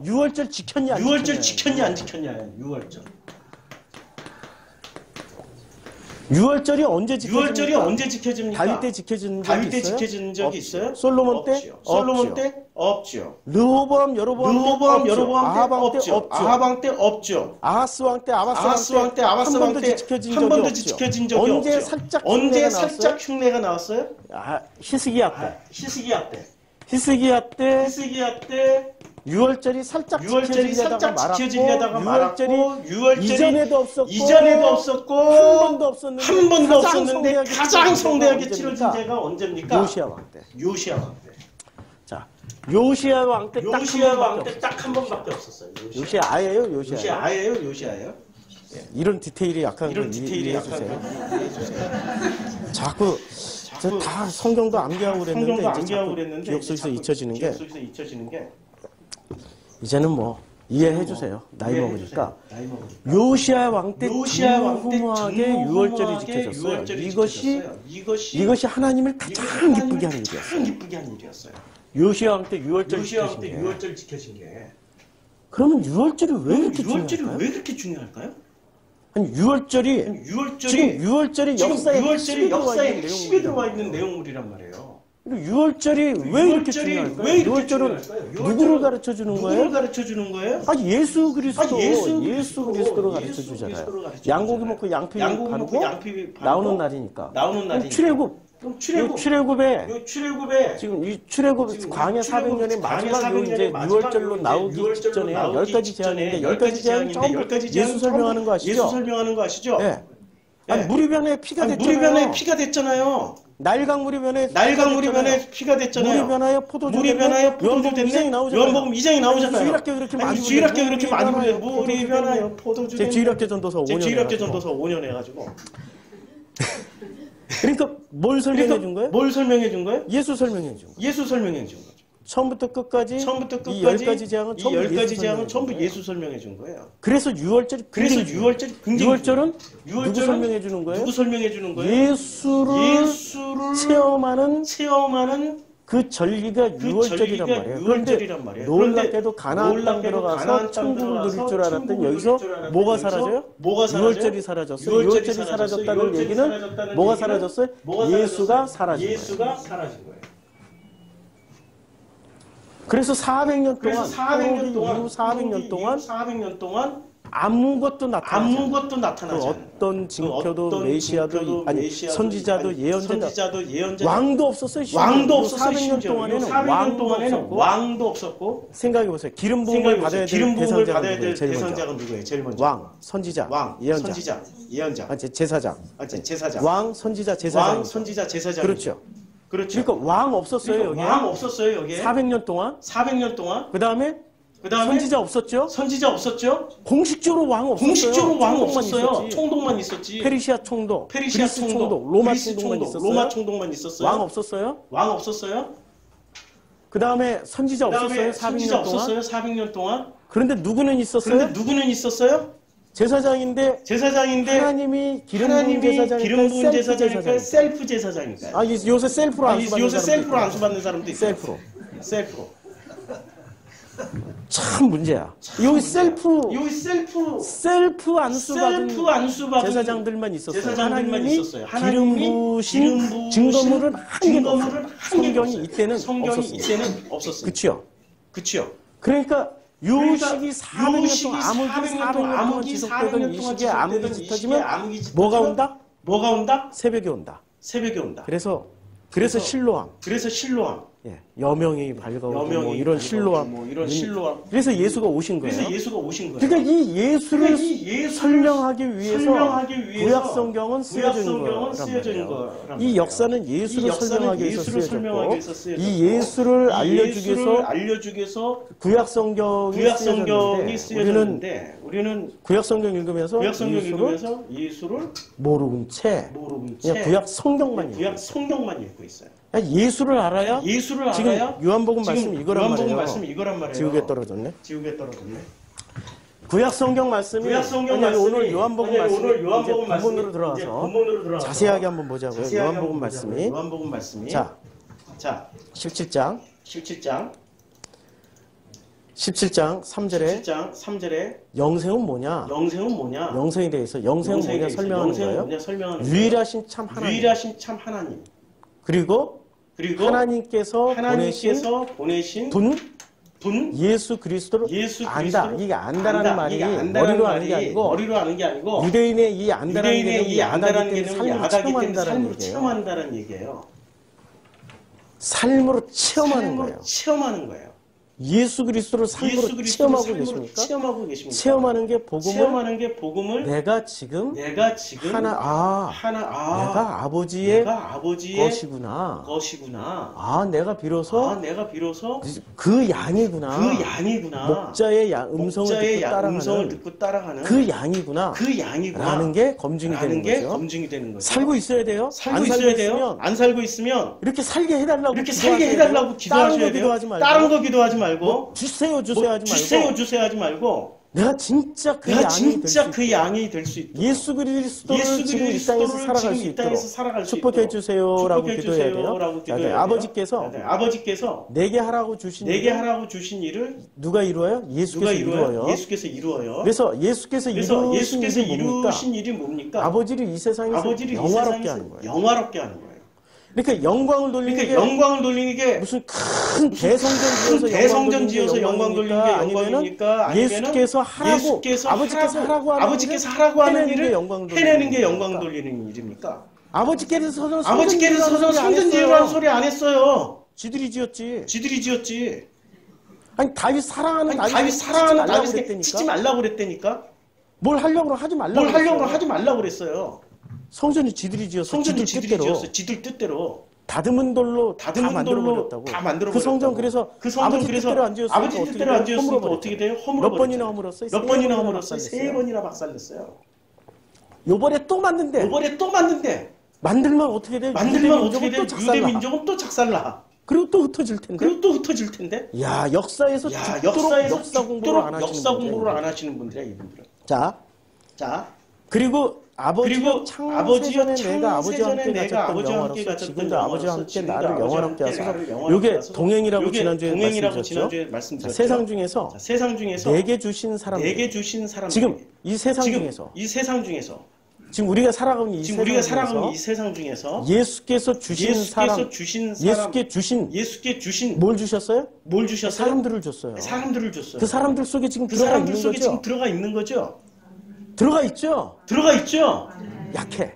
유월절 지켰냐 안 지켰냐예요. 유월절이 언제 지켜집니까? 다윗 때 지켜진 적이 있어요? 솔로몬 때? 없죠. 르호보암, 여로보암 때 없죠. 아하방 때 없죠. 아하스 왕 때, 아바스 왕 때 한 번도 지켜진 적이 없죠. 언제 살짝 흉내가 나왔어요? 히스기야 때. 유월절이 살짝 지켜지려다가 말았고, 유월절이 이전에도 없었고 한 번도 없었는데 가장 성대하게 치러진 때가 언제입니까? 요시야 왕 때. 요시야 왕 때. 자, 요시야 왕 때 딱 한 번밖에 없었어요. 요시야 아예요? 요시야예요? 요시아예요? 이런 디테일이 약한 거 이해해 주세요. 자꾸 다 성경도 암기하고 그랬는데 기억 속에서 잊혀지는 게 이제는 뭐 이해해 주세요. 나이 먹으니까. 요시야 왕 때 전무후무하게 유월절이 지켜졌어요. 이것이 하나님을 가장 기쁘게 하는 일이었어요. 요시야 왕 때 유월절 지켜진 게. 그러면 유월절이 왜 이렇게 중요할까요? 아니 유월절이 지금 유월절이 역사에 핵심에 들어와 있는 내용물이란 말이에요. 유월절이 왜 이렇게 중요할까요? 유월절은 누구를 가르쳐 주는 거예요? 아 예수 그리스도를 가르쳐 주잖아요. 양고기 먹고 양피 바르고 나오는 날이니까. 출애굽에 지금 이 출애굽 광야 400년의 마지막 이제 6월절로 나오기 직전에 10가지 제안인데 10가지 제안은 전부 예수 설명하는 거 아시죠? 네. 아니 무리변에 피가 됐잖아요. 나일강 무리변에 피가 됐잖아요. 무리변하여 포도주 됐네. 요한복음 2장이 나오잖아요. 주일학교 그렇게 많이 불려요. 무리변하여 포도주 됐네. 제 주일학교 전도서 5년 해가지고. 그러니까 뭘 설명해 준 거예요? 예수 설명해 준 거죠. 처음부터 끝까지 이 10가지 제안은 전부 예수 설명해 준 거예요. 그래서 유월절이 유월절은 누구 설명해 주는 거예요? 예수를 체험하는 그 절기가 유월절이란 말이에요. 그런데 놀랍게도 가나안 땅 들어가서 천국을 누릴 줄 알았더니 여기서 뭐가 사라져요? 유월절이 사라졌어요. 유월절이 사라졌다는 얘기는 뭐가 사라졌어요? 예수가 사라진 거예요. 그래서 400년 동안 아무것도 나타나지 않아요. 어떤 징표도 메시아도 아니 선지자도 예언자도 왕도 없었어요. 400년 동안에는 왕도 없었고 생각해 보세요. 기름 부음을 받아야 될 대상자가 누구예요? 제일 먼저 왕, 선지자, 예언자, 제사장. 왕, 선지자, 제사장. 그렇죠. 그러니까 왕 없었어요, 여기. 400년 동안. 그다음에 선지자 없었죠? 공식적으로 왕 없었어요. 총독만 있었지. 페르시아 총독, 그리스 총독, 로마 총독만 있었어요. 왕 없었어요? 그다음에 선지자 없었어요. 400년 동안. 그런데 누구는 있었어요? 제사장인데 하나님이 기름 부은 제사장이니까 셀프 제사장이니까. 요새 셀프로 안수받는 사람도 있어요. 셀프로. 참 문제야. 여기 셀프 안수받은 제사장들만 있었어요. 하나님이 기름 부으신 증거물은 한 개도 없어요. 성경이 이때는 없었어요. 그렇죠. 그러니까 요 시기 400년 동안 지속되던 이 시기에 암흑이 짙어지면 뭐가 온다? 새벽이 온다. 그래서 실로암. 예, 여명이 밝아오고 뭐 이런 실로암. 그래서 예수가 오신 거예요. 그러니까 이 예수를 설명하기 위해서 구약 성경은 쓰여진 거란 이 역사는 예수를 설명하기 위해서 쓰여졌고 이 예수를 알려주기 위해서 구약 성경이 쓰여졌는데 우리는 구약 성경 읽으면서 예수를 모르는 채 그냥 구약 성경만 읽고 있어요. 예수를 알아야 지금 요한복음 말씀 이거란 말이에요. 지옥에 떨어졌네. 구약 성경 말씀이 오늘 요한복음 말씀이 본문으로 들어가서 자세하게 한번 보자고요. 요한복음 말씀이 자 17장 3절에 영생은 뭐냐? 영생에 대해서 영생은 뭐냐 설명하는 거예요. 유일하신 참 하나님. 그리고 하나님께서 보내신 분 예수 그리스도를 안다. 이게 안다라는 말이 머리로 아는 게 아니고 유대인의 이 안다라는 개념이 야다기 때문에 삶을 체험한다는 얘기예요. 삶으로 체험하는 거예요. 예수 그리스도를 삶으로 체험하고 계십니까? 체험하는 게 복음을 내가 지금 내가 아버지의 것이구나. 내가 비로소 그 양이구나. 목자의 음성을 듣고 따라가는 그 양이구나. 라는 게 검증이 되는 거죠. 살고 있어야 돼요. 안 살고 있으면 이렇게 살게 해달라고 기도하셔야 돼요. 다른 거 기도하지 말고 주세요 하지 말고 내가 진짜 그 양이 될 수 있도록 예수 그리스도를 지금 이 땅에서 살아갈 수 있도록 축복해 주세요라고 기도해야 돼요. 아버지께서 내게 하라고 주신 일을 누가 이루어요? 예수께서 이루어요. 그래서 예수께서 이루신 일이 뭡니까? 아버지를 이 세상에서 영화롭게 하는 거예요. 그러니까 영광을 돌리는 게 무슨 큰 대성전 지어서 영광 돌리는 게 영광입니까? 예수께서 아버지께서 하라고 하는 일을 해내는 게 영광 돌리는 일입니까? 아버지께서 성전 지으라는 소리 안 했어요. 지들이 지었지. 아니 다윗 사랑하는 다윗에게 짓지 말라고 그랬다니까. 뭘 하려고 하지 말라고 그랬어요. 성전이 지들이 지었어. 지들 뜻대로. 다듬은 돌로 다 만들어버렸다고. 그 성전 그래서 아버지 뜻대로 안 지었으니까 어떻게 돼요? 몇 번이나 허물었어요? 3번이나 박살냈어요. 요번에 또 만든대. 만들면 어떻게 돼? 유대 민족은 또 작살나. 그리고 또 흩어질 텐데. 야, 역사에서 역사 공부를 안 하시는 분들이야, 이분들은. 자. 그리고 아버지요 창세 전에 내가 아버지와 함께 가졌던 영화로서 지금도 아버지와 함께 나를 영화롭게 하소서. 이게 동행이라고 지난주에 말씀드렸죠. 세상 중에서 내게 주신 사람들. 지금 이 세상 중에서 지금 우리가 살아가는 이 세상 중에서 예수께서 주신 사람, 예수께 주신 뭘 주셨어요? 사람들을 줬어요. 그 사람들 속에 지금 들어가 있는 거죠. 들어가 있죠. 약해.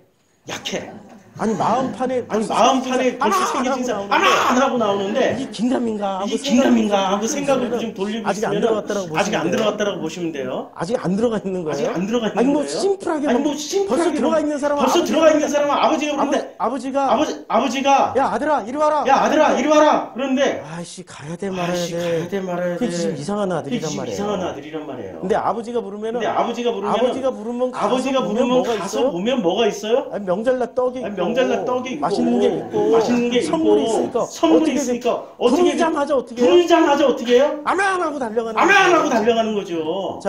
아니 마음판에 벌써 생긴 사람 안 하고 나오는데 이게 긴가민가 하고 생각을 좀 돌리고 아직 안 들어갔다라고 보시면 돼요. 아직 안 들어가 있는 거예요. 아니 뭐 심플하게 벌써 들어가 있는 사람은 아버지가 야 아들아 이리 와라. 그런데 아이씨 가야 돼 말아야 돼. 그게 지금 이상한 아들이란 말이에요. 근데 아버지가 부르면 가서 보면 뭐가 있어요? 아니 명절날 떡이 있고 맛있는 게 있고 선물이 있으니까 부르자마자 어떻게 해요? 아멘 하고 달려가는 거죠.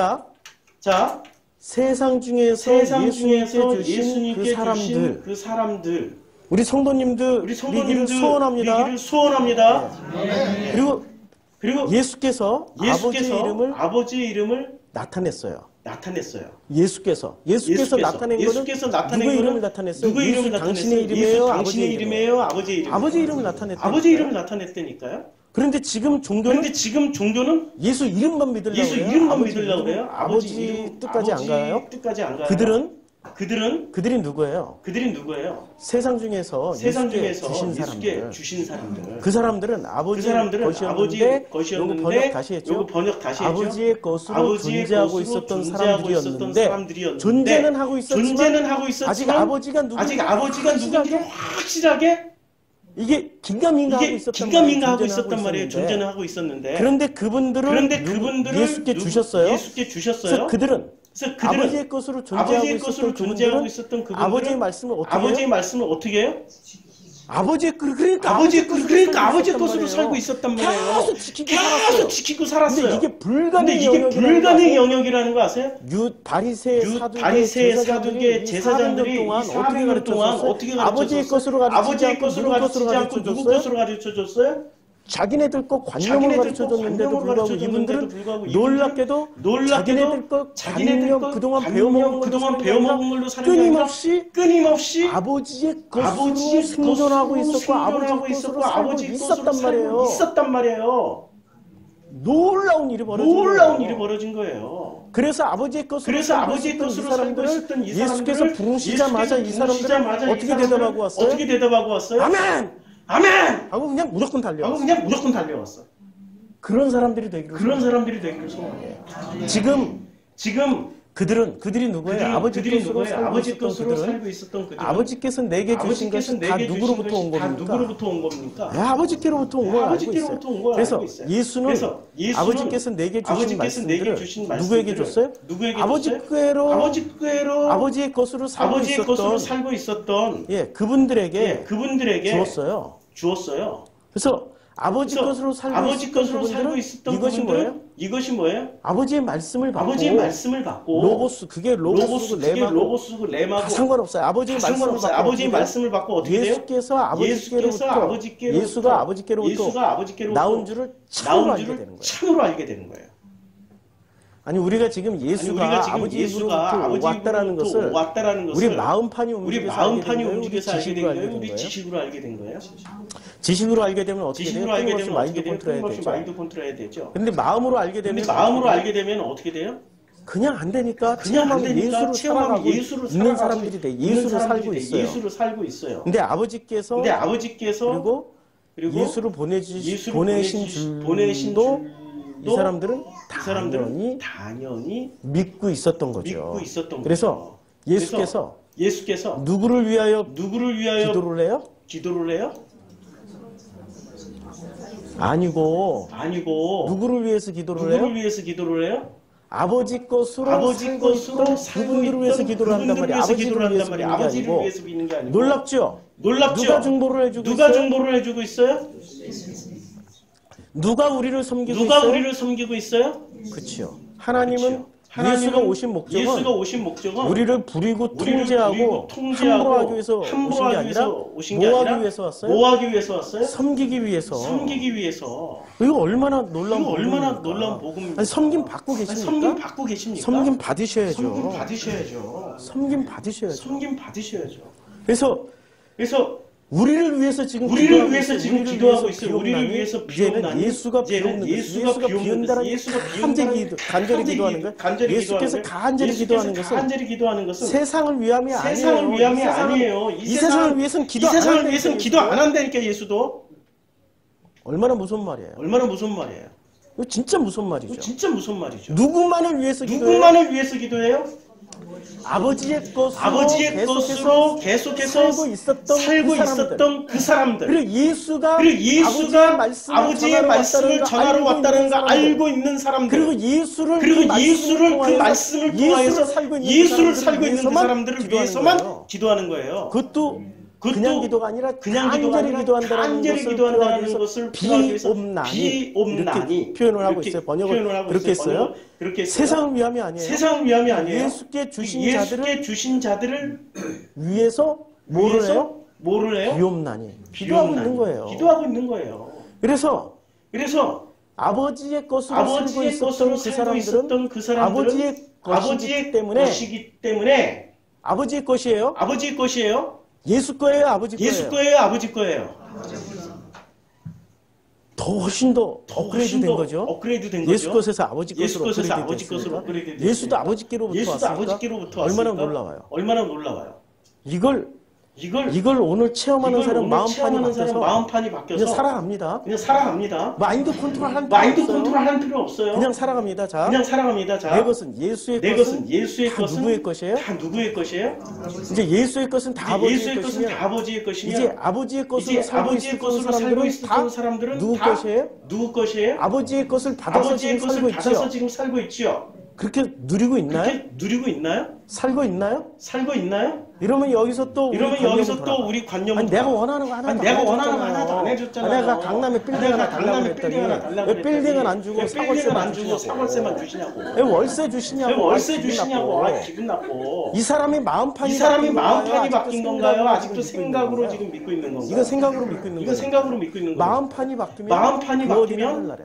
자 세상 중에서 예수님께 주신 그 사람들 우리 성도님들 리기를 소원합니다. 그리고 예수께서 아버지의 이름을 나타냈어요. 예수께서 나타낸 거는 누구의 이름을 나타냈어요? 당신의 이름이에요? 아버지의 이름이에요? 아버지의 이름을 나타냈다니까요. 그런데 지금 종교는 예수 이름만 믿으려고 해요. 아버지 뜻까지 안 가요? 그들이 누구예요? 세상 중에서 예수께 주신 사람들. 그 사람들은 아버지의 것이었는데 번역 다시 했죠. 아버지의 것으로 존재하고 있었던 사람들이었는데 존재는 하고 있었지만 아직 아버지가 누군지 확실하게 이게 긴가민가 하고 있었단 말이에요. 존재는 하고 있었는데 그런데 그분들은 예수께 주셨어요. 그래서 그들은 아버지의 것으로 존재하고 있었던 그분들은 아버지의 말씀을 어떻게 해요? 그러니까 아버지의 것으로 살고 있었단 말이에요. 계속 지키고 살았어요. 근데 이게 불가능의 영역이라는 거 아세요? 바리새 사두개 제사장들이 400년 동안 어떻게 아버지의 것으로 가르치지 않고 누구 것으로 가르쳐줬어요? 자기네들 것 관념을 가르쳐줬는데도 불구하고 이분들은 놀랍게도 자기네들 것 관념 그동안 배워먹은 걸로 사는 끊임없이 아버지의 것으로 생존하고 있었고 아버지의 것으로 살고 있었단 말이에요. 놀라운 일이 벌어진 거예요. 그래서 아버지의 것으로 살고 있었던 이 사람들을 예수께서 부르시자마자 이 사람들은 어떻게 대답하고 왔어요? 아멘! 하고 그냥 무조건 달려왔어. 그런 사람들이 되기를 소원해요. 지금 그들이 누구예요? 아버지 것으로 살고 있었던 그들은 아버지께서 내게 주신 것이 다 누구로부터 온 겁니까? 아버지께로부터 온 걸 알고 있어요. 그래서 예수는 아버지께서 내게 주신 말씀들을 누구에게 줬어요? 아버지께로 아버지의 것으로 살고 있었던 그분들에게 주었어요. 그래서 아버지 것으로 살고 있었던 그분들은 이것이 뭐예요? 아버지의 말씀을 받고 로고스, 그게 로고스고 레마고 다 상관없어요. 아버지의 말씀을 받고 어떻게 돼요? 예수가 아버지께로부터 나온 줄을 참으로 알게 되는 거예요. 아니 우리가 지금 예수가 아버지로부터 왔다라는 것을 우리 마음판이 움직여서 알게 된 거예요? 우리 지식으로 알게 된 거예요? 지식으로 알게 되면 어떻게 돼요? 끊임없이 마인드 컨트롤 해야 되죠. 근데 마음으로 알게 되면 어떻게 돼요? 그냥 안 되니까 체험하면 예수로 살아가고 있는 사람들이 돼. 예수로 살고 있어요. 근데 아버지께서 그리고 예수로 보내신 줄도 이 사람들은 당연히 믿고 있었던 거죠. 그래서 예수께서 누구를 위하여 기도를 해요? 아니고 누구를 위해서 기도를 해요? 아버지 것으로 살고 있던 그분들을 위해서 기도를 한단 말이에요. 아버지를 위해서 믿는 게 아니고. 놀랍죠? 누가 중보를 해주고 있어요? 누가 우리를 섬기고 있어요? 그렇죠. 하나님은 예수가 오신 목적은 우리를 부리고 통제하고 함부로 하기 위해서 오신 게 아니라 뭐하기 위해서 왔어요? 섬기기 위해서. 이거 얼마나 놀라운 복음입니까? 아니, 섬김 받고 계십니까? 섬김 받으셔야죠. 섬김 받으셔야죠. 그래서 우리를 위해서 지금 기도하고 있어요. 우리를 위해서 이제는 예수가 비운다는 간절히 기도하는 거예요. 예수께서 간절히 기도하는 것은 세상을 위함이 아니에요. 이 세상을 위해서는 기도 안 한다니까 예수도. 얼마나 무서운 말이에요. 이거 진짜 무서운 말이죠. 누구만을 위해서 기도해요? 아버지의 것으로 계속해서 살고 있었던 그 사람들. 그리고 예수가 아버지의 말씀을 전하러 왔다는 걸 알고 있는 사람들. 그리고 예수를 그 말씀을 통하여서 예수를 살고 있는 그 사람들을 위해서만 기도하는 거예요. 그것도 그냥 기도가 아니라 간절히 기도한다는 것을 비옵나니 이렇게 표현을 하고 있어요. 번역을 그렇게 했어요. 세상을 위함이 아니에요. 예수께 주신 자들을 위해서 뭐를 해요? 비옵나니 기도하고 있는 거예요. 그래서 아버지의 것으로 살고 있었던 그 사람들은 아버지의 것이기 때문에 아버지의 것이에요? 예수 거예요? 아버지 거예요? 훨씬 더 업그레이드 된 거죠. 예수 것에서 아버지 것으로 업그레이드 됐으니까. 예수도 아버지께로부터 왔으니까 얼마나 놀라워요. 이걸 오늘 체험하는 사람 마음판이 바뀌어서 그냥 살아갑니다. 마인드 컨트롤 할 필요 없어요. 그냥 살아갑니다. 자, 내 것은 예수의 것은 누구의 것이에요? 다 누구의 것이에요? 이제 예수의 것은 다 아버지의 것이며 이제 아버지의 것으로 살고 있었던 사람들은 누구 것이에요? 아버지의 것을 받아서 지금 살고 있지요. 그렇게 누리고 있나요? 살고 있나요? 이러면 여기서 또 우리 관념은 내가 원하는 거 하나도 안 해줬잖아. 내가 강남에 빌딩 하나 달라고 했더니 왜 빌딩은 안 주고 사골세만 주시냐고. 왜 월세 주시냐고. 기분 나빠. 이 사람이 마음판이 바뀐 건가요? 아직도 생각으로 지금 믿고 있는 건가요? 이거 생각으로 믿고 있는 거예요. 마음판이 바뀌면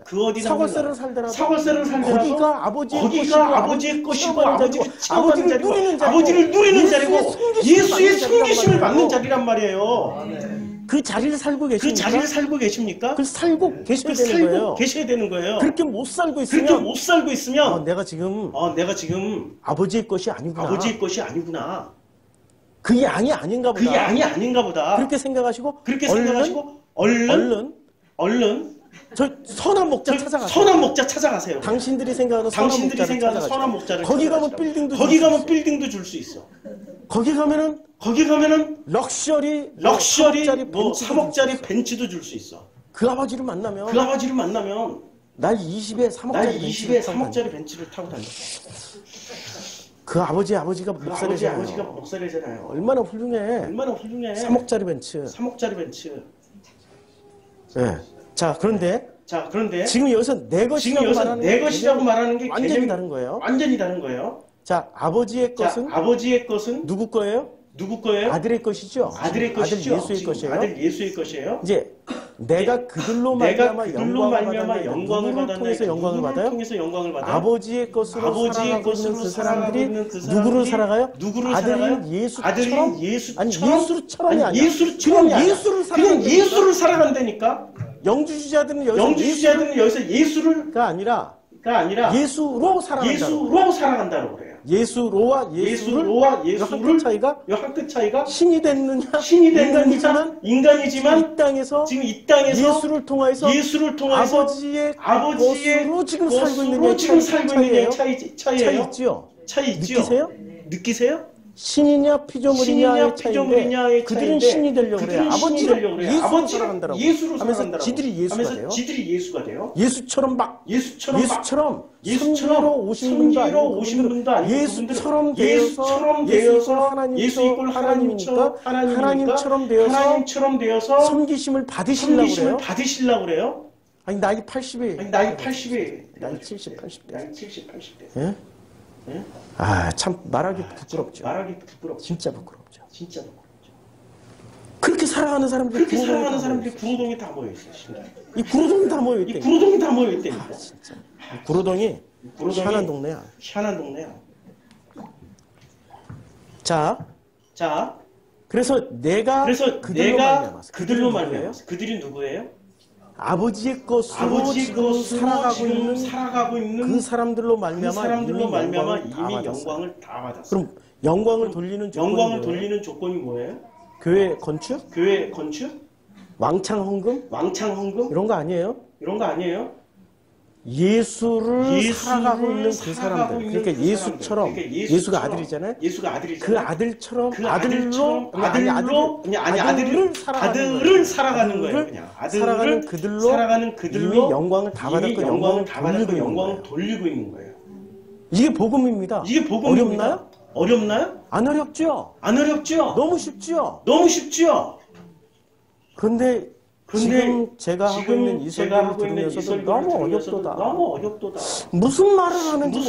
그 어디나 사골세를 살더라도 거기가 아버지의 것이고 아버지를 누리는 자리고 예수의 숨기심을 받는 자리란 말이에요. 그 자리를 살고 계십니까? 그 살고 계셔야 되는 거예요. 그렇게 못 살고 있으면 내가 지금 아버지의 것이 아니구나. 그게 양이 아닌가 보다. 그렇게 생각하시고 얼른 저 선한 목자 찾아가세요. 선한 목자 찾아가세요. 당신들이 생각하는 선한 목자를 거기 가면 빌딩도 거기 가면 빌딩도 줄 수 있어. 거기 가면은 럭셔리 뭐 3억짜리 벤츠도 줄 수 있어. 그 아버지를 만나면 날 20에 3억짜리 벤츠를 타고 다녔어. 그 아버지의 아버지가 목사래잖아요. 얼마나 훌륭해. 3억짜리 벤츠. 예. 자, 그런데 지금 여기서 내 것이라고 말하는 게 완전히 다른 거예요. 자, 아버지의 것은 누구 거예요? 아들의 것이죠. 아들 예수의 것이에요. 이제 내가 그들로 말미암아 영광을 받았나요? 영광을 받아요? 아버지의 것으로 살아가고 있는 그 사람들이 누구를 살아가요? 아들인 예수처럼? 아니 예수처럼이 아니라 그냥 예수를 살아간다니까. 영주주자들은 여기서 예수가 아니라 예수로 살아간다고 그래요. 예수로와 예수를 한 끗 차이가 신이 됐느냐 인간이지만 지금 이 땅에서 예수를 통하여서 아버지의 것으로 지금 살고 있는 차이 있지요. 느끼세요? 신이냐 피조물이냐의 차이인데 그들은 신이 되려고 그래요. 아버지를 예수로 살아간다라고 하면서 지들이 예수가 돼요. 예수처럼 선지로 오신 분도 아니고 예수처럼 되어서 예수이고 하나님이니까 하나님처럼 되어서 섬기심을 받으시려고 그래요. 아니 나이 80이 나이 70, 80대. 예? 아, 참 말하기 부끄럽죠. 진짜 부끄럽죠. 그렇게 살아가는 사람들이 구로동에 다 모여 있어요. 이 구로동이 다 모여 있다니까. 아, 진짜. 구로동이 희한한 동네야. 자, 그래서 내가 그들로 말미암아서 그들이 누구예요? 아버지의 것으로 지금 살아가고 있는 그 사람들로 말미암아 이미 영광을 다 받았어요. 그럼 영광을 돌리는 조건이 뭐예요? 교회 건축? 왕창 헌금? 이런 거 아니에요? 예수를 살아가고 있는 그 사람들. 그러니까 예수처럼 예수가 아들이잖아요. 그 아들처럼 아들을 살아가는 거예요. 그냥 살아가는 그들로 이미 영광을 다 받았고 영광을 돌리고 있는 거예요. 이게 복음입니다. 어렵나요? 안 어렵죠. 너무 쉽죠. 그런데 지금 제가 하고 있는 이 설교를 들으면서도 너무 어렵도다. 무슨 말을 하는지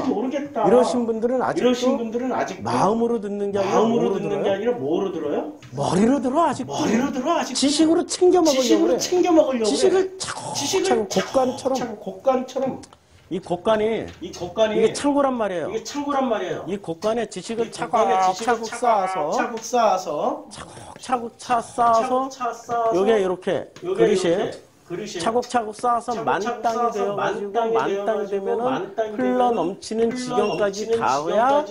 모르겠다. 이러신 분들은 아직도 마음으로 듣는 게 아니라 뭐로 들어요? 머리로 들어 아직도. 지식으로 챙겨 먹으려고 그래. 지식을 차곡차곡 곡간처럼. 이 곡간이 이게 창고란 말이에요. 이 곡간에 지식을 차곡차곡 쌓아서 요게 이렇게 그릇이에요. 차곡차곡 쌓아서 만땅이 되어가지고 만땅이 되면은 흘러 넘치는 지경까지 가야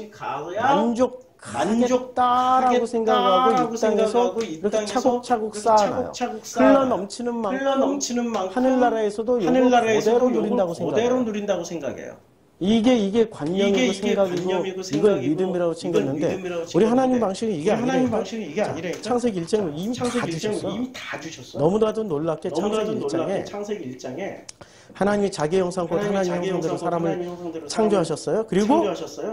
만족하겠다라고 생각하고 이 땅에서 이렇게 차곡차곡 쌓아놔요. 흘러 넘치는 만큼 하늘나라에서도 그대로 누린다고 생각해요. 이게 관념이고 생각이고 이걸 믿음이라고 챙겼는데 우리 하나님 방식은 이게 아니래요. 창세기 1장을 이미 다 주셨어. 너무나도 놀랍게 창세기 1장에 하나님이 자기 형상 곧 하나님 형상대로 사람을 창조하셨어요. 그리고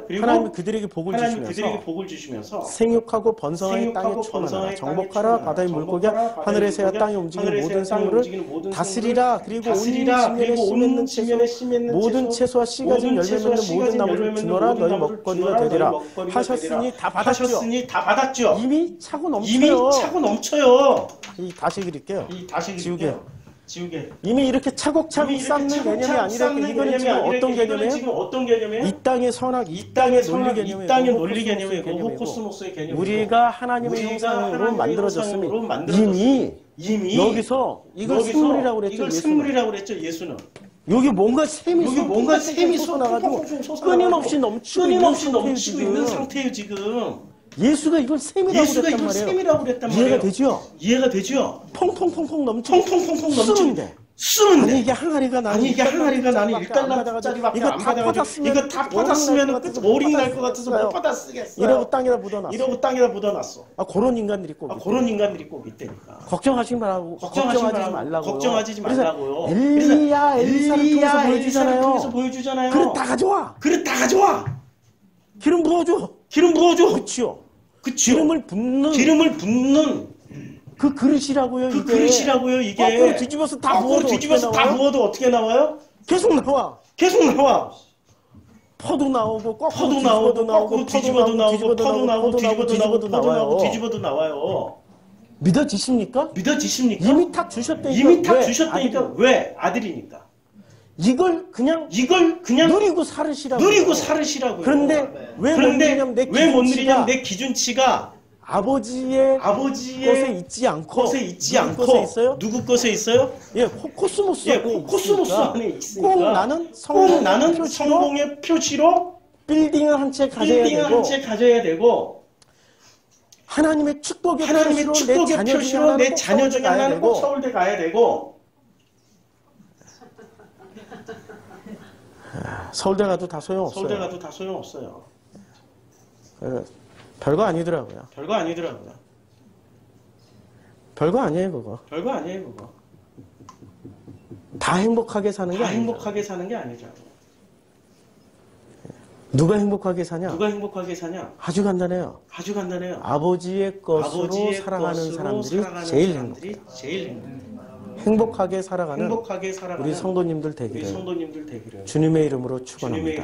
하나님이 그들에게 복을 주시면서 생육하고 번성하여 땅에 충만하라. 정복하라. 바다의 물고기와 하늘의 새와 땅에 움직이는 모든 생물을 다스리라. 그리고 온 지면에 씨 맺는 모든 채소와 씨 가진 열매 맺는 모든 나무를 주노라. 너희 먹거리가 되리라. 하셨으니 다 받았죠. 이미 차고 넘쳐요. 다시 그릴게요. 지우개. 이미 이렇게 차곡차곡 쌓는 개념이 아니라 이거는 지금 어떤 개념이에요? 이 땅의 선악, 이 땅의 논리 개념이고 코스모스의 개념이고 우리가 하나님의 형상으로 만들어졌으면 이미 여기서 이걸 생물이라고 그랬죠. 예수는. 여기 뭔가 샘이 솟아나가지고 끊임없이 넘치고 있는 상태예요 지금. 예수가 이걸 샘이라고 그랬단 말이에요. 이해가 되죠? 퐁퐁퐁 넘치는 쓰면 돼. 아니 이게 항아리가 나는 아니 이게 항아리가 나는 1달러짜리밖에 이거 안 다 받아가지고 이거 다 받았으면 오링 날 것 같아서 못 받아 쓰겠어요. 이러고 땅에다 묻어놨어. 이러고 땅에다 묻어놨어. 그런 인간들이 꼭 그런 인간들이 꼭 있다니까. 걱정하지 말라고. 걱정하지 말라고요. 걱정하지 말라고요. 엘리야 엘리사를 통해서 보여주잖아요. 그릇 다 가져와. 기름 부어줘. 그렇죠. 기름을 붓는 그 그릇이라고요. 이게. 거꾸로 뒤집어서 다 부어도 어떻게 나와요? 계속 나와. 퍼도 나오고 거꾸로 뒤집어도 나오고 퍼도 나오고 뒤집어도 나와요. 믿어지십니까? 이미 탁 주셨다니까. 왜? 아들이니까. 이걸 그냥 누리고 살으시라고요. 그런데 왜 못 누리냐면 내 기준치가 아버지의 것에 있지 않고 누구 것에 있어요? 예, 코스모스 안에 있으니까 꼭 나는 성공의 표시로 빌딩을 한 채 가져야 되고 하나님의 축복의 표시로 내 자녀 중에 하나는 꼭 서울대 가야 되고 서울대 가도 다 소용없어요. 별거 아니더라고요. 별거 아니에요, 그거. 다 행복하게 사는 게 아니죠. 누가 행복하게 사냐? 아주 간단해요. 아버지의 것으로 살아가는 사람들이 제일 행복해요. 행복하게 살아가는 우리 성도님들 되기를 주님의 이름으로 축원합니다.